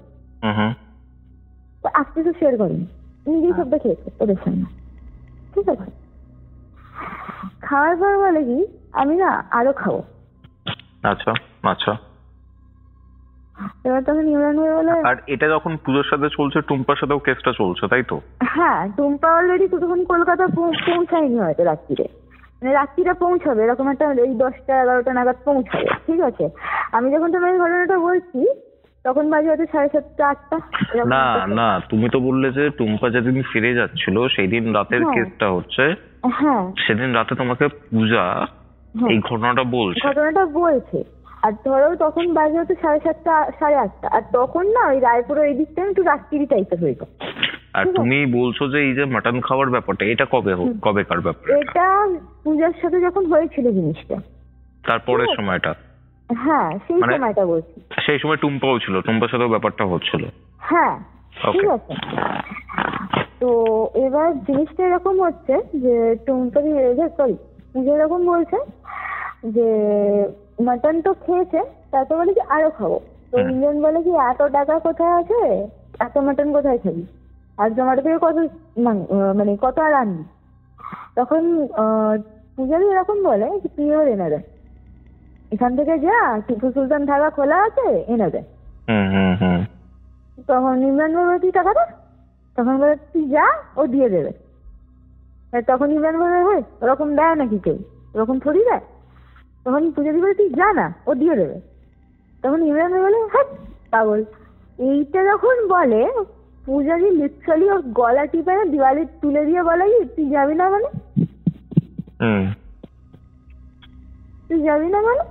8 পিসও শেয়ার করেনি, নিজেই সবটা খেয়েছে ওদের সামনে। ঠিক আছে, খাওয়ার পর বলে কি আমি না আরো খাবো। আচ্ছা আচ্ছা। এবার তখন ইমরান ভাই বলে, আর এটা যখন পুজোর সাথে চলছে, টুম্পার সাথেও কেসটা চলছে, তাই তো? হ্যাঁ, টুম্পা অলরেডি তখন কলকাতা পৌঁছায়নি হয়তো রাত্রিরে, মানে রাত্রিটা পৌঁছাবে এরকম একটা, এই 10টা 11টা নাগাদ পৌঁছাবে। ঠিক আছে, আমি যখন তোমার এই ঘটনাটা বলছি তখন বাজে হয়তো 7:30 8টা। না না, তুমি তো বললে যে টুম্পা যেদিন ফিরে যাচ্ছিল সেই দিন রাতের কেসটা হচ্ছে। হ্যাঁ, সেদিন রাতে তোমাকে পূজা এই ঘটনাটা বলছে। আর ধরো তখন বাজে হতো 7:30 8:30, আর তখন না ওই রায়পুর ওই দিকটা একটু রাত্রি টাইপের হয়ে যায়। আর তুমি বলছো যে এই যে মাটন খাওয়ার ব্যাপারটা, এটা কবেকার ব্যাপার? এটা পূজার সাথে যখন হয়েছিল জিনিসটা, তারপরের সময়টা। হ্যাঁ, সেই সময়টা বলছি। সেই সময় টুম্পাও ছিল, টুম্পার সাথেও ব্যাপারটা হচ্ছিল। হ্যাঁ, ঠিক আছে। তো এবার জিনিসটা এরকম হচ্ছে যে পূজা এরকম বলছে যে মাটন তো খেয়েছে, তারপর বলে যে আরো খাবো। তো ইমরান বলে কি এত টাকা কোথায় আছে, এত মাটন কোথায় খাবি, আর জোম্যাটো থেকে কত আর আনবি? তখন পূজারি এরকম বলে যে তুই এবার এনে দেয়, এখান থেকে যা, টিপু সুলতান ধাবা খোলা আছে, এনে দেয়। তখন ইমরান বলে তুই টাকাটা, তখন বলে তুই যা, ও দিয়ে দেবে। তখন ইমরান বলে ওরকম দেয় নাকি কেউ, ওরকম থরি দেয়? তখন পূজারি বলে তুই যা না, ও দিয়ে দেবে। তখন ইমরান বলে হ্যাঁ পাগল। এইটা যখন বলে, পূজারি লিটারালি ওর গলা টিপে না দিওয়ালি তুলে দিয়ে বলে কি তুই যাবি না মানে,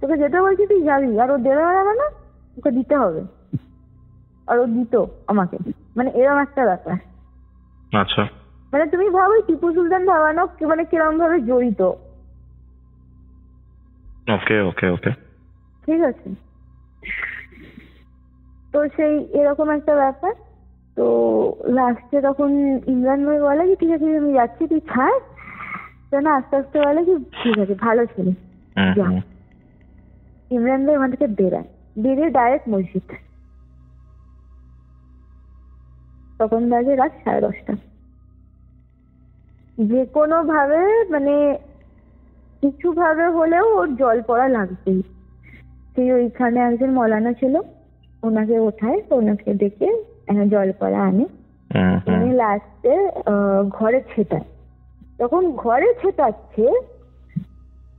তোকে যেতে বলছি তুই যাবি, আর ও দেবে না মানে ওকে দিতে হবে। আর ও দিত আমাকে, মানে এরকম একটা ব্যাপার। আচ্ছা, মানে তুমি ভাবো টিপু সুলতান ধাবানো মানে কিরকম ভাবে জড়িত। ওকে ওকে ওকে, ঠিক আছে। তো সেই এরকম একটা ব্যাপার। তো লাস্টে তখন ইমরান ভাই বলে কি ঠিক আছে আমি যাচ্ছি, তুই ছাড়। তো না আস্তে আস্তে বলে কি ঠিক আছে ভালো ছিল। ইমরান ভাই ওখান থেকে বেরিয়ে ডাইরেক্ট মসজিদ। তখন বাজে রাত 10:30। যে কোনো ভাবে মানে কিছু ভাবে হলেও ওর জল পড়া লাগবেই। সেই ওইখানে একজন মৌলানা ছিল, ওনাকে ওঠায়, ওনাকে ডেকে জল পড়া আনে। উনি লাস্টে ঘরে ছেটায়। তখন ঘরে ছেটাচ্ছে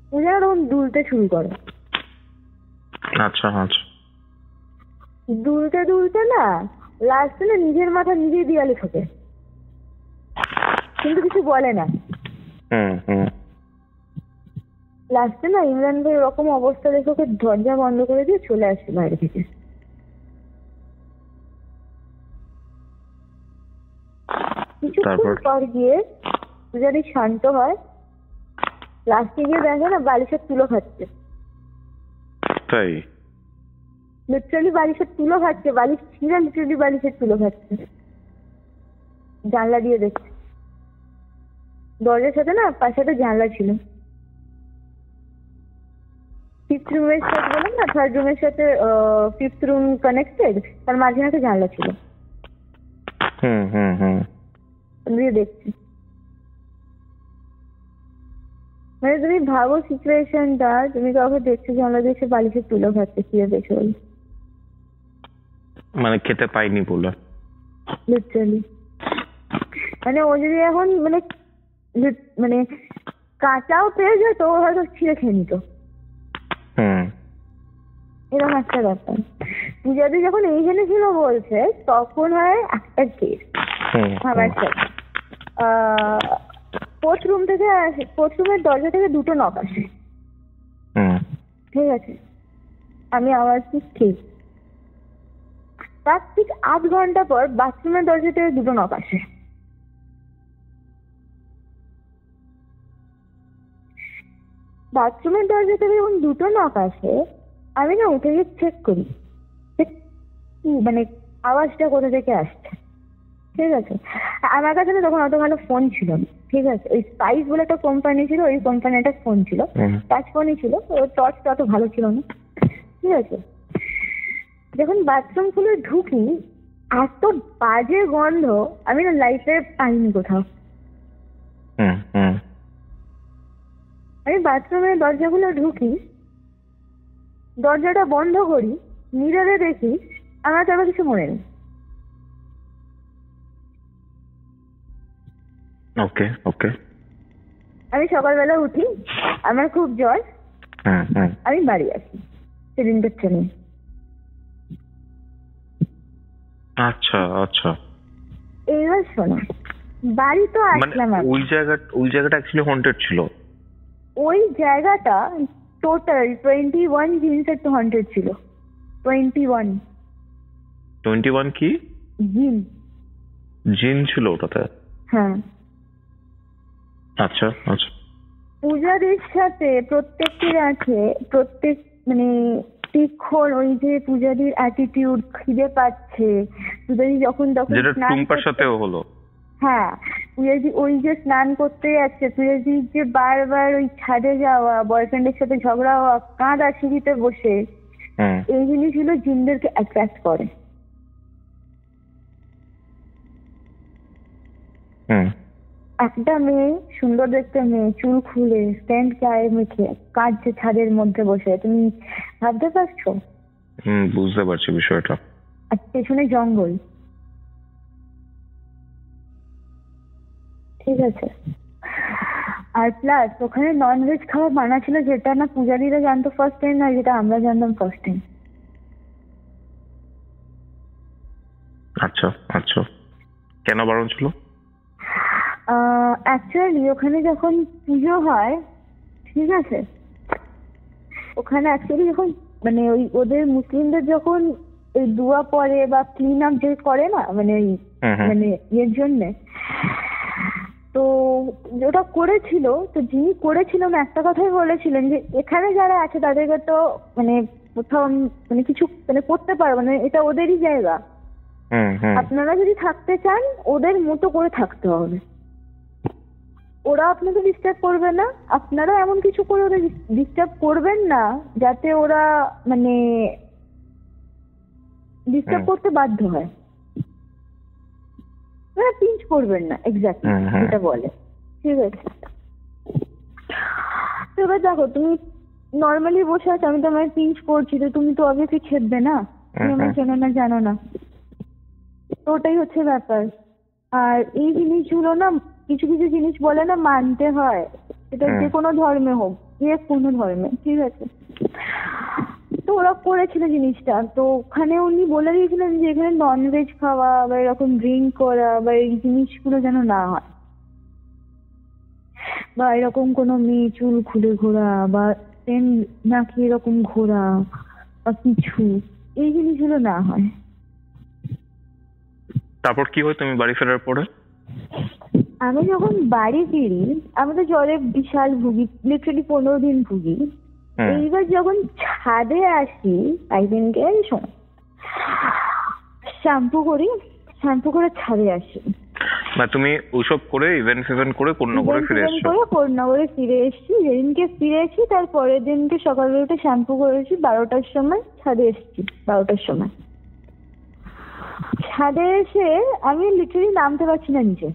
পূজা তখন দুলতে শুরু করে। আচ্ছা আচ্ছা, দুলতে দুলতে না লাস্টে না নিজের মাথা নিজেই দিয়ালে ঠোকে, কিন্তু কিছু বলে না। লাস্টে না ইমরান ভাই ওরকম অবস্থা দেখে ওকে দরজা বন্ধ করে দিয়ে চলে আসে বাইরে থেকে। কিছুক্ষণ পর গিয়ে পূজারি শান্ত হয়, লাস্টে গিয়ে দেখে না বালিশের তুলো খাচ্ছে। তাই? লিটারালি বালিশের তুলো খাচ্ছে, বালিশ ছিঁড়ে লিটারালি বালিশের তুলো খাচ্ছে। জানলা দিয়ে দেখছে, দরজার সাথে না পাশে একটা জানলা ছিল। ফিফথ রুমের সাথে বললাম না, থার্ড রুমের সাথে ফিফথ রুম কানেক্টেড, তার মাঝখানে একটা জানলা ছিল। দিয়ে দেখছি, মানে তুমি ভাবো সিচুয়েশনটা, তুমি কাউকে দেখছো জানলা দিয়ে সে বালিশের তুলো খাচ্ছে, কি দেখছো? মানে খেতে পাইনি বলে লিটারালি। মানে ও যদি এখন মানে মানে কাঁচাও পেয়ে যেত, ও হয়তো ছিঁড়ে খেয়ে নিত, এরকম একটা ব্যাপার। পূজাদি যখন এইখানে ছিল বলছে, তখন হয় একটা কেস আমার সাথে। ফোর্থ রুম থেকে আসে, ফোর্থ রুমের দরজা থেকে দুটো নক আসে, ঠিক আছে? আমি আওয়াজ দিচ্ছি, তার ঠিক 8 ঘন্টা পর বাথরুমের দরজা থেকে দুটো নক আসে। বাথরুমের দরজা থেকে যখন দুটো নক আসে, আমি না উঠে গিয়ে চেক করি মানে আওয়াজটা কোথা থেকে আসছে, ঠিক আছে? আমার কাছে না তখন অত ভালো ফোন ছিল না, ঠিক আছে? ওই স্পাইস বলে একটা কোম্পানি ছিল, ওই কোম্পানির একটা ফোন ছিল, টাচ ফোনই ছিল, ওর টর্চটা অত ভালো ছিল না, ঠিক আছে? যখন বাথরুম খুলে ঢুকি, এত বাজে গন্ধ আমি না লাইফে পাইনি কোথাও। আমি বাথরুমের দরজাগুলো ঢুকি, দরজাটা বন্ধ করি, মিররে দেখি আমার তারপর কিছু মনে নেই। ওকে ওকে। আমি সকালবেলা উঠি, আমার খুব জ্বর, আমি বাড়ি আসি সেদিনটার ট্রেনে। আচ্ছা আচ্ছা। এইবার শোনো, বাড়ি তো আসলাম। ওই জায়গাটা অ্যাকচুয়ালি হন্টেড ছিল। ওই জায়গাটা টোটাল 21 জিনসের তো হন্টেড ছিল। 21 কি জিন ছিল ওটাতে? হ্যাঁ। আচ্ছা আচ্ছা। পূজাদের সাথে প্রত্যেকটির আছে, প্রত্যেক মানে তীক্ষণ ওই যে পূজাদির অ্যাটিটিউড, খিদে পাচ্ছে, পূজাদি যখন তখন টুম্পার সাথেও হলো। হ্যাঁ, পূজাদি ওই যে স্নান করতে যাচ্ছে, পূজাদির যে বারবার ওই ছাদে যাওয়া, বয়ফ্রেন্ডের সাথে ঝগড়া হওয়া, কাঁদা সিঁড়িতে বসে, এই জিনিসগুলো জিনদেরকে অ্যাট্রাক্ট করে। একটা মেয়ে, সুন্দর দেখতে মেয়ে, চুল খুলে স্ট্যান্ড গায়ে মেখে কাঁদছে ছাদের মধ্যে বসে, তুমি ভাবতে পারছো? বুঝতে পারছি বিষয়টা। আর পেছনে জঙ্গল, ঠিক আছে? আর প্লাস ওখানে ননভেজ খাওয়া মানা ছিল, যেটা না পূজারীরা জানতো ফার্স্ট টাইম, না যেটা আমরা জানতাম ফার্স্ট টাইম। আচ্ছা আচ্ছা, কেন বারণ ছিল? অ্যাকচুয়ালি ওখানে যখন পুজো হয়, ঠিক আছে, ওখানে অ্যাকচুয়ালি যখন মানে ওই ওদের মুসলিমদের যখন ওই দোয়া পড়ে বা ক্লিন আপ যে করে না, মানে ওই মানে ইয়ের জন্যে, তো ওটা করেছিল। তো যিনি করেছিলেন একটা কথাই বলেছিলেন যে এখানে যারা আছে তাদেরকে তো মানে প্রথম মানে কিছু মানে করতে পারবে না, এটা ওদেরই জায়গা, আপনারা যদি থাকতে চান ওদের মতো করে থাকতে হবে, ওরা আপনাকে ডিস্টার্ব করবে না, আপনারা এমন কিছু করে ওদের ডিস্টার্ব করবেন না যাতে ওরা মানে ডিস্টার্ব করতে বাধ্য হয়, পিঞ্চ করবেন না, এক্স্যাক্টলি যেটা বলে, ঠিক আছে? তো এবার দেখো, তুমি নর্মালি বসে আছো, আমি তোমায় পিঞ্চ করছি, তো তুমি তো অবভিয়াসলি খেপবে না, তুমি আমার চেনো না জানো না, তো ওটাই হচ্ছে ব্যাপার। আর এই জিনিসগুলো না, কিছু কিছু জিনিস বলে না মানতে হয়, সেটা যে কোনো ধর্মে হোক, যে কোনো ধর্মে, ঠিক আছে? তো ওরা করেছিল জিনিসটা, তো ওখানে উনি বলে দিয়েছিলেন যে এখানে ননভেজ খাওয়া বা এরকম ড্রিঙ্ক করা বা এই জিনিসগুলো যেন না হয়, বা এরকম কোনো মেয়ে চুল খুলে ঘোরা বা পেন নাকি এরকম ঘোরা বা কিছু, এই জিনিসগুলো না হয়। তারপর কি হয় তুমি বাড়ি ফেরার পরে? আমি যখন বাড়ি ফিরি আমি তো জ্বরে বিশাল ভুগি, লিটারালি 15 দিন ভুগি। এইবার যখন ছাদে আসি একদিনকে শ্যাম্পু করে ছাদে আসি। না তুমি ওইসব করে ইভেন্ট করে কোন্নগরে ফিরে এসেছো? কোন্নগরে ফিরে এসেছি। যেদিনকে ফিরে এসেছি তার পরের দিনকে সকালবেলা উঠে শ্যাম্পু করেছি, 12টার সময় ছাদে এসেছি। 12টার সময় ছাদে এসে আমি লিটারালি নামতে পারছি না নিচে।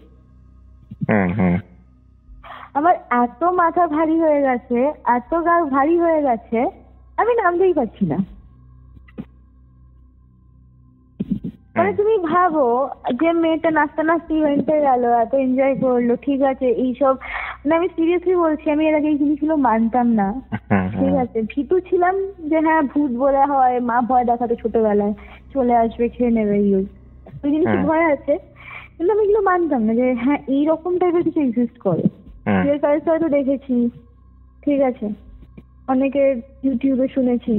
আমার এত মাথা ভারী হয়ে গেছে, এত গা ভারী হয়ে গেছে, আমি নামতেই পারছি না। মানে তুমি ভাবো যে মেয়েটা নাচতে নাচতে ইভেন্টে গেল, এত এনজয় করলো, ঠিক আছে, এইসব মানে আমি সিরিয়াসলি বলছি, আমি এর আগে এই জিনিসগুলো মানতাম না, ঠিক আছে, ভীতু ছিলাম যে হ্যাঁ ভূত বলে হয়, মা ভয় দেখাতো ছোটবেলায়, চলে আসবে খেয়ে নেবে, ওই জিনিসটা ভয় আছে, কিন্তু আমি এগুলো মানতাম না যে হ্যাঁ এইরকম টাইপের কিছু এক্সিস্ট করে। হয়তো দেখেছি, ঠিক আছে, অনেকে ইউটিউবে শুনেছি,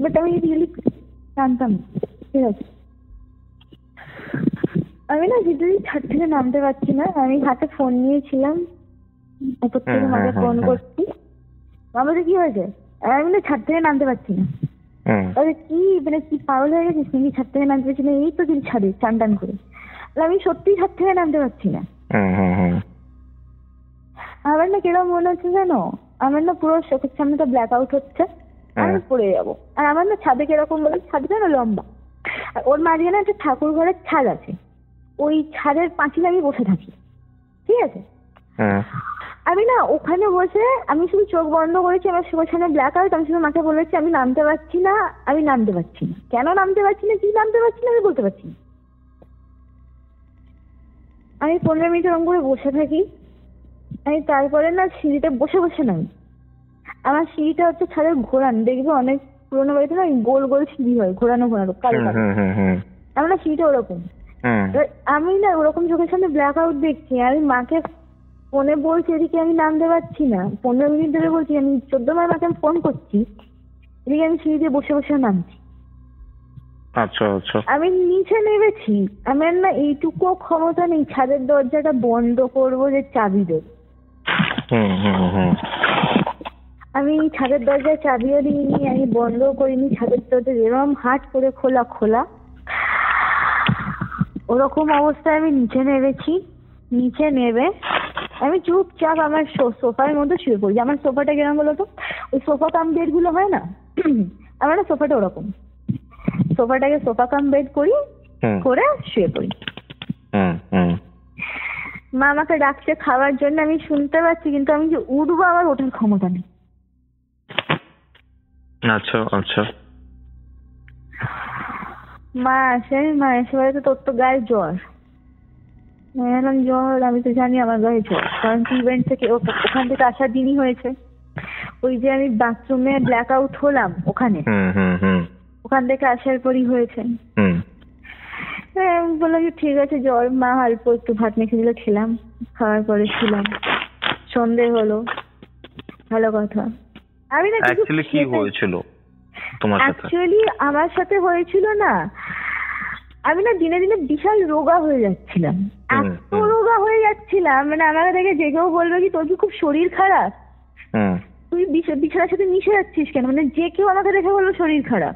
বাট আমি রিয়েলি জানতাম না, ঠিক আছে। আমি না যদি ছাদ থেকে নামতে পারছি না, আমি হাতে ফোন নিয়েছিলাম, উপর থেকে মাকে ফোন করছি, আমাদের কি হয়েছে, আমি না ছাদ থেকে নামতে পারছি না। কি মানে কি পাগল হয়ে গেছিস নাকি, ছাদ থেকে নামতে পারছি না, এই তো দিন ছাদে চান টান করে, আমি সত্যি ছাদ থেকে নামতে পারছি না। আমার না কিরকম মনে হচ্ছে জানো, আমার না পুরো চোখের সামনে তো ব্ল্যাক আউট হচ্ছে, আমি পড়ে যাবো। আর আমার না ছাদে কিরকম বলে, ছাদটা না লম্বা, আর ওর মাঝখানে একটা ঠাকুর ঘরের ছাদ আছে, ওই ছাদের পাঁচিলে আমি বসে থাকি, ঠিক আছে। আমি না ওখানে বসে আমি শুধু চোখ বন্ধ করেছি, আমার চোখের সামনে ব্ল্যাক আউট, আমি শুধু মাকে বলেছি আমি নামতে পারছি না, আমি নামতে পারছি না, কেন নামতে পারছি না, কি নামতে পারছি না, আমি বলতে পারছি না। আমি 15 মিনিট এরকম করে বসে থাকি, আমি তারপরে না সিঁড়িতে বসে বসে নামি। আমার সিঁড়িটা হচ্ছে ছাদের ঘোরানো, দেখবে অনেক পুরোনো বাড়িতে না গোল গোল সিঁড়ি হয়, ঘোরানো কালো কালো, আমার না সিঁড়িটা ওরকম। আমি না ওরকম চোখের সামনে ব্ল্যাক আউট দেখছি, আমি মাকে ফোনে বলছি এদিকে আমি নামতে পারছি না, 15 মিনিট ধরে বলছি, আমি 14 বার মাকে ফোন করছি, এদিকে আমি সিঁড়িতে বসে বসে নামছি। আচ্ছা আচ্ছা, আমি নিচে নেমেছি, আমার না এইটুকু ক্ষমতা নেই ছাদের দরজাটা বন্ধ করবো যে চাবি দেব। আমি ছাদের দরজায় চাবিও দিইনি, আমি বন্ধ করিনি, ছাদের দরজা যেরকম হাট করে খোলা ওরকম অবস্থায় আমি নিচে নেমেছি। নিচে নেমে আমি চুপচাপ আমার সোফার মধ্যে শুয়ে পড়ি। আমার সোফাটা কেমন বলতো, ওই সোফা কাম বেড গুলো হয় না, আমার না সোফাটা ওরকম, সোফাটাকে সোফা কাম বেড করি, করে শুয়ে পড়ি। মা আমাকে ডাকছে খাওয়ার জন্য, আমি শুনতে পাচ্ছি, কিন্তু আমি যে উঠবো আমার ওঠার ক্ষমতা নেই। আচ্ছা আচ্ছা, মা এসে বলে তোর তো গায়ে জ্বর। জ্বর, আমি তো জানি আমার গায়ে জ্বর, কারণ কি ইভেন্ট থেকে ওখান থেকে আসার দিনই হয়েছে, ওই যে আমি বাথরুমে ব্ল্যাক আউট হলাম ওখানে, ওখান থেকে আসার পরই হয়েছে। বললাম যে ঠিক আছে জ্বর, মা অল্প একটু ভাত মেখে দিলে খেলাম, খাওয়ার পরে ছিলাম, সন্ধে হলো, ভালো কথা। আমি না অ্যাকচুয়ালি কি হয়েছিল তোমার সাথে? অ্যাকচুয়ালি আমার সাথে হয়েছিল না, আমি না দিনে দিনে বিশাল রোগা হয়ে যাচ্ছিলাম, এত রোগা হয়ে যাচ্ছিলাম, মানে আমাকে দেখে যে কেউ বলবে কি তোর কি খুব শরীর খারাপ, তুই বিছানার সাথে মিশে যাচ্ছিস কেন, মানে যে কেউ আমাকে দেখে বললো শরীর খারাপ।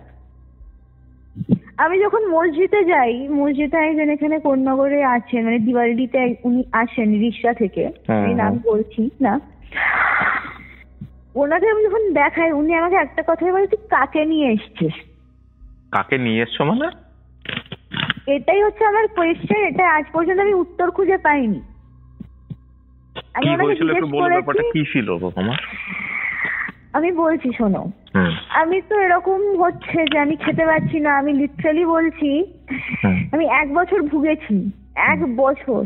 আমি যখন মসজিদে যাই, মসজিদে একজন এখানে কোন্নগরে আছেন, মানে দিওয়ালিতে উনি আসেন রিক্সা থেকে, আমি নাম বলছি না, ওনাকে আমি যখন দেখাই, উনি আমাকে একটা কথাই বলে তুই কাকে নিয়ে এসছিস। কাকে নিয়ে এসছো মানে? এটাই হচ্ছে আমার কোয়েশ্চেন, এটা আজ পর্যন্ত আমি উত্তর খুঁজে পাইনি। আমি ওনাকে জিজ্ঞেস করেছি কি ছিল তোমার, আমি বলছি শোনো, আমি তো এরকম হচ্ছে যে আমি খেতে পারছি না, আমি লিটারালি বলছি আমি 1 বছর ভুগেছি, 1 বছর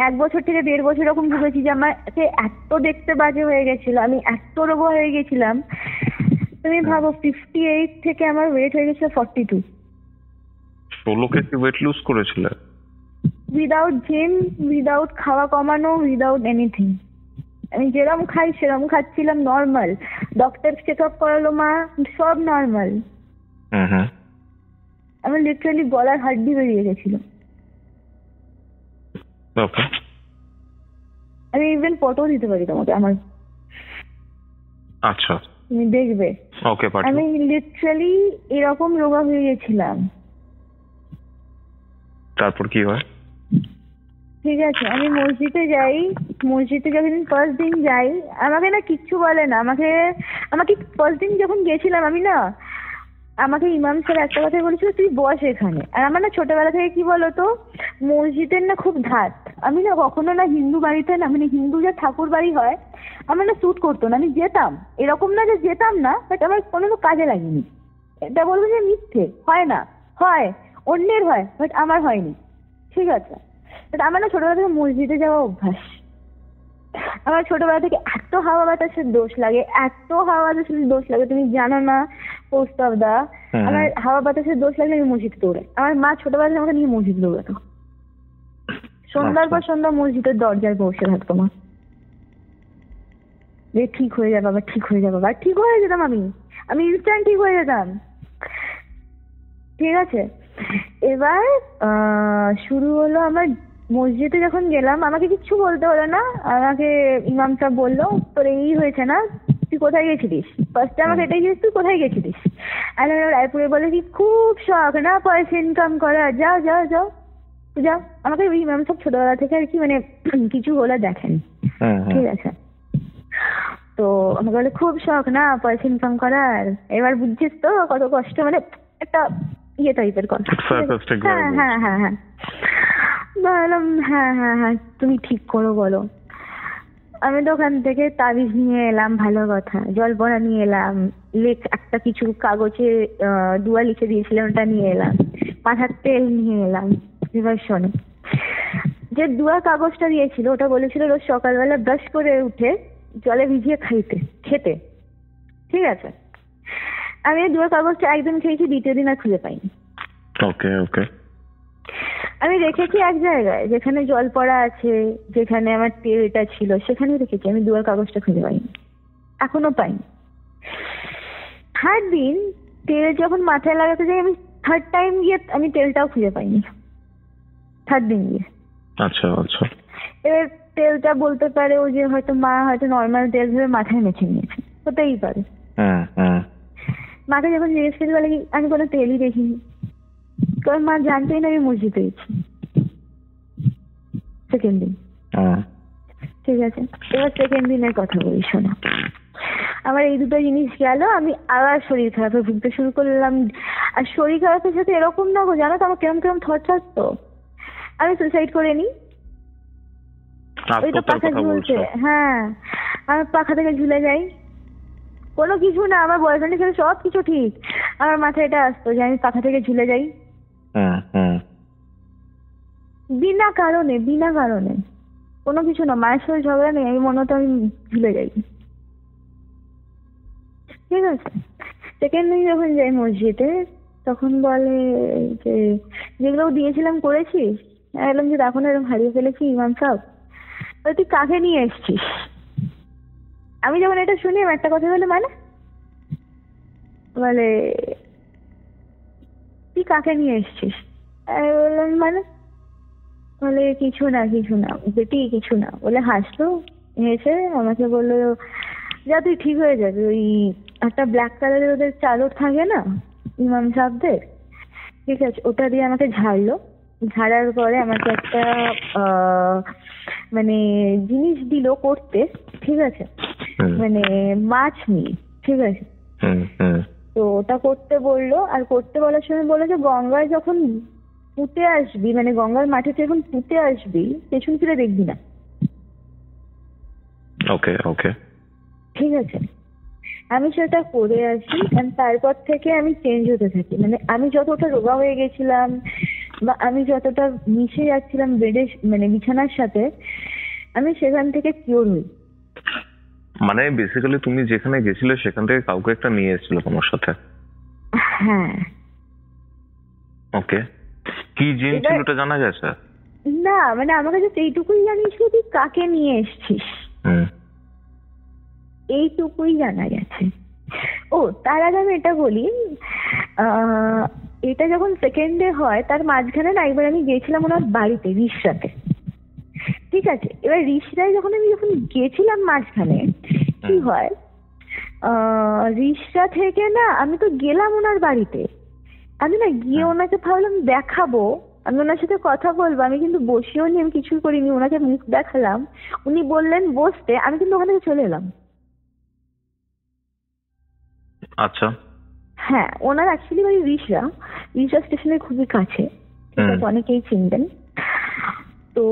1 বছর থেকে 1.5 বছর এরকম ভুগেছি যে আমার এত দেখতে বাজে হয়ে গেছিল, আমি এত রোগা হয়ে গেছিলাম, তুমি ভাবো 58 থেকে আমার ওয়েট হয়ে গেছিল 42। 16 কেজি ওয়েট লুজ করেছিল উইদাউট জিম, উইদাউট খাওয়া কমানো, উইদাউট এনিথিং। আমি যেরকম খাই সেরকম খাচ্ছিলাম, নর্মাল, ডক্টর চেক আপ করালো মা, সব নর্মাল। আমার লিটারালি গলার হাড্ডি বেরিয়ে গেছিল। আমি ইভেন ফটো দিতে পারি তোমাকে আমার। আচ্ছা, তুমি দেখবে। ওকে, আমি লিটারালি এরকম রোগা হয়ে গেছিলাম। তারপর কি হয়? ঠিক আছে, আমি মসজিদে যাই, মসজিদে যখন ফার্স্ট দিন যাই আমাকে না কিচ্ছু বলে না। আমাকে ফার্স্ট দিন যখন গেছিলাম আমি না, আমাকে ইমাম স্যার একটা কথা বলেছিল, তুই বস এখানে। আর আমার না ছোটবেলা থেকে কি বলতো, মসজিদের না খুব ধাত। আমি না কখনো না হিন্দু বাড়িতে না, মানে হিন্দু যা ঠাকুর বাড়ি হয় আমার না স্যুট করতো না। আমি যেতাম, এরকম না যে যেতাম না, বাট আমার কোনো কাজে লাগেনি। এটা বলবো যে মিথ্যে, হয় না, হয় অন্যের হয়, বাট আমার হয়নি। ঠিক আছে, বাট আমার না ছোটবেলা থেকে মসজিদে যাওয়া অভ্যাস। আমার ছোটবেলা থেকে এত হাওয়া বাতাসের দোষ লাগে, এত হাওয়া বাতাসের দোষ লাগে, তুমি জানো না প্রস্তাব দা। আমার হাওয়া বাতাসের দোষ লাগলে আমি মসজিদ দৌড়াই। আমার মা ছোটবেলা থেকে আমাকে নিয়ে মসজিদ দৌড়াতো। সন্ধ্যার পর সন্ধ্যা মসজিদের দরজায় বসে থাকতো মা, যে ঠিক হয়ে যাবে বাবা, ঠিক হয়ে যাবে বাবা। ঠিক হয়ে যেতাম, আমি ইনস্ট্যান্ট ঠিক হয়ে যেতাম। ঠিক আছে, এবার শুরু হলো আমার মসজিদে যখন গেলাম, আমাকে কিচ্ছু বলতে হলো না। আমাকে ইমাম সাহেব বললো, তোর এই হয়েছে না, তুই কোথায় গেছিলিস? ফার্স্টে আমাকে এটাই জিজ্ঞেস, তুই কোথায় গেছিলিস? আর রায়পুরে বলে কি খুব শখ না পয়সা ইনকাম করা, যাও যাও যাও যাও। আমাকে ইমাম সাহেব ছোটবেলা থেকে আর কি মানে কিছু হলে দেখেন। ঠিক আছে, তো আমাকে বলে খুব শখ না পয়সা ইনকাম করার, এবার বুঝছিস তো কত কষ্ট, মানে একটা ইয়ে টাইপের কথা। হ্যাঁ হ্যাঁ হ্যাঁ হ্যাঁ বললাম হ্যাঁ হ্যাঁ হ্যাঁ তুমি ঠিক করো বলো। আমি তো ওখান থেকে তাবিজ নিয়ে এলাম, ভালো কথা, জলপড়া নিয়ে এলাম, একটা কিছু কাগজে দুয়া লিখে দিয়েছিলাম ওটা নিয়ে এলাম, মাথার তেল নিয়ে এলাম। এবার শোনো, যে দুয়া কাগজটা দিয়েছিল ওটা বলেছিল রোজ সকালবেলা ব্রাশ করে উঠে জলে ভিজিয়ে খেতে। ঠিক আছে, আমি দুয়া কাগজটা একদিন খেয়েছি, দ্বিতীয় দিন আর খুঁজে পাইনি। ওকে ওকে, আমি রেখেছি এক জায়গায় যেখানে জল পড়া আছে, যেখানে আমার তেলটা ছিল সেখানে রেখেছি, আমি দুয়ার কাগজটা খুঁজে পাইনি, এখনো পাইনি। থার্ড দিন তেল যখন মাথায় লাগাতে যাই, আমি থার্ড টাইম গিয়ে আমি তেলটাও খুঁজে পাইনি, থার্ড দিন গিয়ে। আচ্ছা আচ্ছা, এবার তেলটা বলতে পারে ও যে হয়তো মা হয়তো নর্মাল তেল ভেবে মাথায় মেখে নিয়েছে, হতেই পারে। মাকে যখন জিজ্ঞেস করি বলে কি আমি কোনো তেলই দেখিনি, কারণ মা জানতেই না আমি মসজিদে গেছি সেকেন্ড দিন। ঠিক আছে, এবার সেকেন্ড দিনের কথা বলি, শোনো। আমার এই দুটো জিনিস গেল, আমি আবার শরীর খারাপে ভুগতে শুরু করলাম। আর শরীর খারাপের সাথে এরকম না গো, জানো তো আমার কেরম কেরম থট আসতো, আমি সুইসাইড করে নি। ওই তো পাখা ঝুলছে, হ্যাঁ আমার পাখা থেকে ঝুলে যাই, কোনো কিছু না, আমার বয়ফ্রেন্ডের সাথে সব কিছু ঠিক, আমার মাথায় এটা আসতো যে আমি পাখা থেকে ঝুলে যাই বিনা কারণে, কোনো কিছু না, মায়ের সাথে ঝগড়া নেই, আমি মনে হতো আমি ঝুলে যাই। ঠিক আছে, সেকেন্ড দিন যখন যাই মসজিদে তখন বলে যে যেগুলো দিয়েছিলাম করেছিস? বললাম যে এখন এরকম হারিয়ে ফেলেছি ইমাম সাহেব। তুই কাকে নিয়ে এসছিস? আমি যখন এটা শুনি আমি একটা কথা বলে মানে বলে তুই কাকে নিয়ে এসছিস? আমি বললাম মানে, বলে কিছু না বেটি কিছু না, বলে হাসলো, হেসে আমাকে বললো যা তুই ঠিক হয়ে যাবে। ওই একটা ব্ল্যাক কালারের ওদের চাদর থাকে না ইমাম সাহেবদের, ঠিক আছে, ওটা দিয়ে আমাকে ঝাড়লো। ঝাড়ার পরে আমাকে একটা মানে জিনিস দিল করতে, ঠিক আছে, মানে মাছ নিয়ে, ঠিক আছে, তো ওটা করতে বললো। আর করতে বলার সময় বললো যে গঙ্গায় যখন পুঁতে আসবি, মানে গঙ্গার মাঠে যখন পুঁতে আসবি পেছন ফিরে দেখবি না। ওকে ওকে, ঠিক আছে, আমি সেটা করে আসি। তারপর থেকে আমি চেঞ্জ হতে থাকি, মানে আমি যতটা রোগা হয়ে গেছিলাম বা আমি যতটা মিশে যাচ্ছিলাম বেডে মানে বিছানার সাথে, আমি সেখান থেকে কিওর হই। মানে বেসিক্যালি তুমি যেখানে গেছিলে সেখান থেকে কাউকে একটা নিয়ে এসেছিল তোমার সাথে? হ্যাঁ। ওকে, কি জিন ছিল ওটা জানা গেছে? না মানে আমার কাছে এইটুকুই জানিয়েছিল তুই কাকে নিয়ে এসছিস, এইটুকুই জানা গেছে। ও তার আগে আমি এটা বলি, এটা যখন সেকেন্ড ডে হয় তার মাঝখানে না একবার আমি গেছিলাম ওনার বাড়িতে রিসরাতে। ঠিক আছে, এবার রিসরায় যখন গেছিলাম মাঝখানে কি হয়, রিসরা থেকে না আমি তো গেলাম ওনার বাড়িতে, আমি না গিয়ে ওনাকে ভাবলাম দেখাবো, আমি ওনার সাথে কথা বলবো, আমি কিন্তু বসেও নি, আমি কিছুই করিনি, ওনাকে মুখ দেখালাম, উনি বললেন বসতে, আমি কিন্তু ওখান থেকে চলে এলাম। আচ্ছা। হ্যাঁ, ওনার অ্যাকচুয়ালি বাড়ি রিসরা স্টেশনের খুবই কাছে, ঠিক আছে, অনেকেই চিনবেন। তো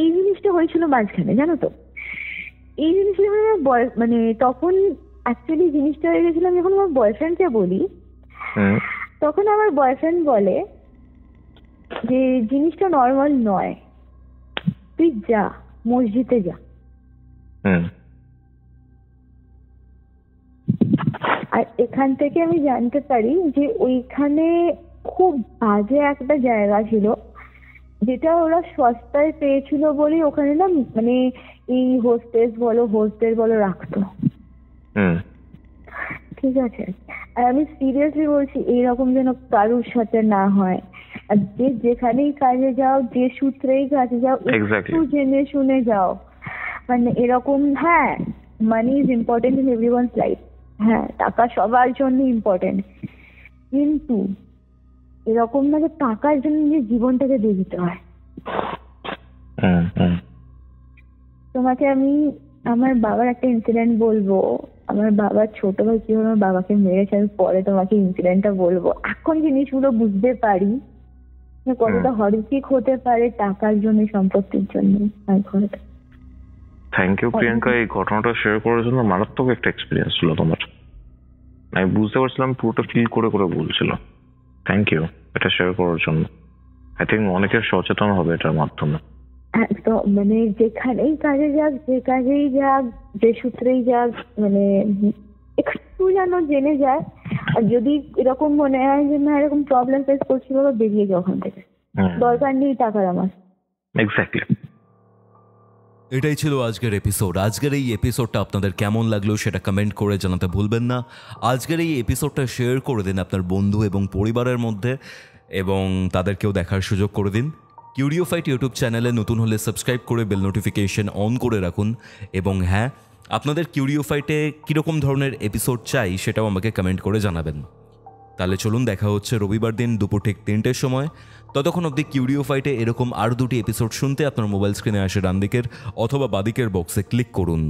এই জিনিসটা হয়েছিল মাঝখানে, জানো তো, এই জিনিসটা মানে তখন অ্যাকচুয়ালি জিনিসটা হয়ে গেছিল, আমি যখন আমার বয়ফ্রেন্ডকে বলি, তখন আমার বয়ফ্রেন্ড বলে যে জিনিসটা নর্মাল নয়, তুই যা মসজিদে যা। আর এখান থেকে আমি জানতে পারি যে ওইখানে খুব বাজে একটা জায়গা ছিল, যেটা ওরা সস্তায় পেয়েছিল বলেই ওখানে না মানে এই হোস্টেস বলো রাখতো। ঠিক আছে, আর আমি সিরিয়াসলি বলছি, এইরকম যেন কারুর সাথে না হয়। আর যে যেখানেই কাজে যাও, যে সূত্রেই কাজে যাও, একটু জেনে শুনে যাও, মানে এরকম। হ্যাঁ, money is important in everyone's life, হ্যাঁ টাকা সবার জন্য ইম্পর্টেন্ট, কিন্তু এরকম না যে টাকার জন্য যে জীবনটাকে দিয়ে দিতে হয়। তোমাকে আমি আমার বাবার একটা ইনসিডেন্ট বলবো, আমার বাবার ছোট ভাই কিভাবে আমার বাবাকে মেরেছে, আমি পরে তোমাকে ইনসিডেন্টটা বলবো। এখন জিনিসগুলো বুঝতে পারি কতটা হরিফিক হতে পারে টাকার জন্য, সম্পত্তির জন্য। থ্যাংক ইউ প্রিয়াঙ্কা, এই ঘটনাটা শেয়ার করার জন্য। মারাত্মক একটা এক্সপিরিয়েন্স ছিল তোমার, আমি বুঝতে পারছিলাম, পুরোটা ফিল করে করে বলছিল। থ্যাংক ইউ এটা শেয়ার করার জন্য। আই থিঙ্ক অনেকের সচেতন হবে এটার মাধ্যমে। একদম, মানে যেখানেই কাজে যাক, যে কাজেই যাক, যে সূত্রেই যাক, মানে একটু যেন জেনে যায়। আর যদি এরকম মনে হয় যে না এরকম প্রবলেম ফেস করছি, বাবা বেরিয়ে যাও ওখান থেকে, দরকার নেই টাকার আমার। এক্স্যাক্টলি। এটাই ছিল আজকের এপিসোড। আজকের এই এপিসোডটা আপনাদের কেমন লাগলো সেটা কমেন্ট করে জানাতে ভুলবেন না। আজকের এই এপিসোডটা শেয়ার করে দিন আপনার বন্ধু এবং পরিবারের মধ্যে, এবং তাদেরকেও দেখার সুযোগ করে দিন। কিউরিওফাইট ইউটিউব চ্যানেলে নতুন হলে সাবস্ক্রাইব করে বেল নোটিফিকেশন অন করে রাখুন। এবং হ্যাঁ, আপনাদের কিউরিওফাইটে কীরকম ধরনের এপিসোড চাই সেটাও আমাকে কমেন্ট করে জানাবেন। তাহলে চলুন, দেখা হচ্ছে রবিবার দিন দুপুর ঠিক 3টের সময়। ততক্ষণ অবধি কিউরিওফাইটে এরকম আরও 2টি এপিসোড শুনতে আপনার মোবাইল স্ক্রিনে আসে ডান দিকের অথবা বাদিকের বক্সে ক্লিক করুন।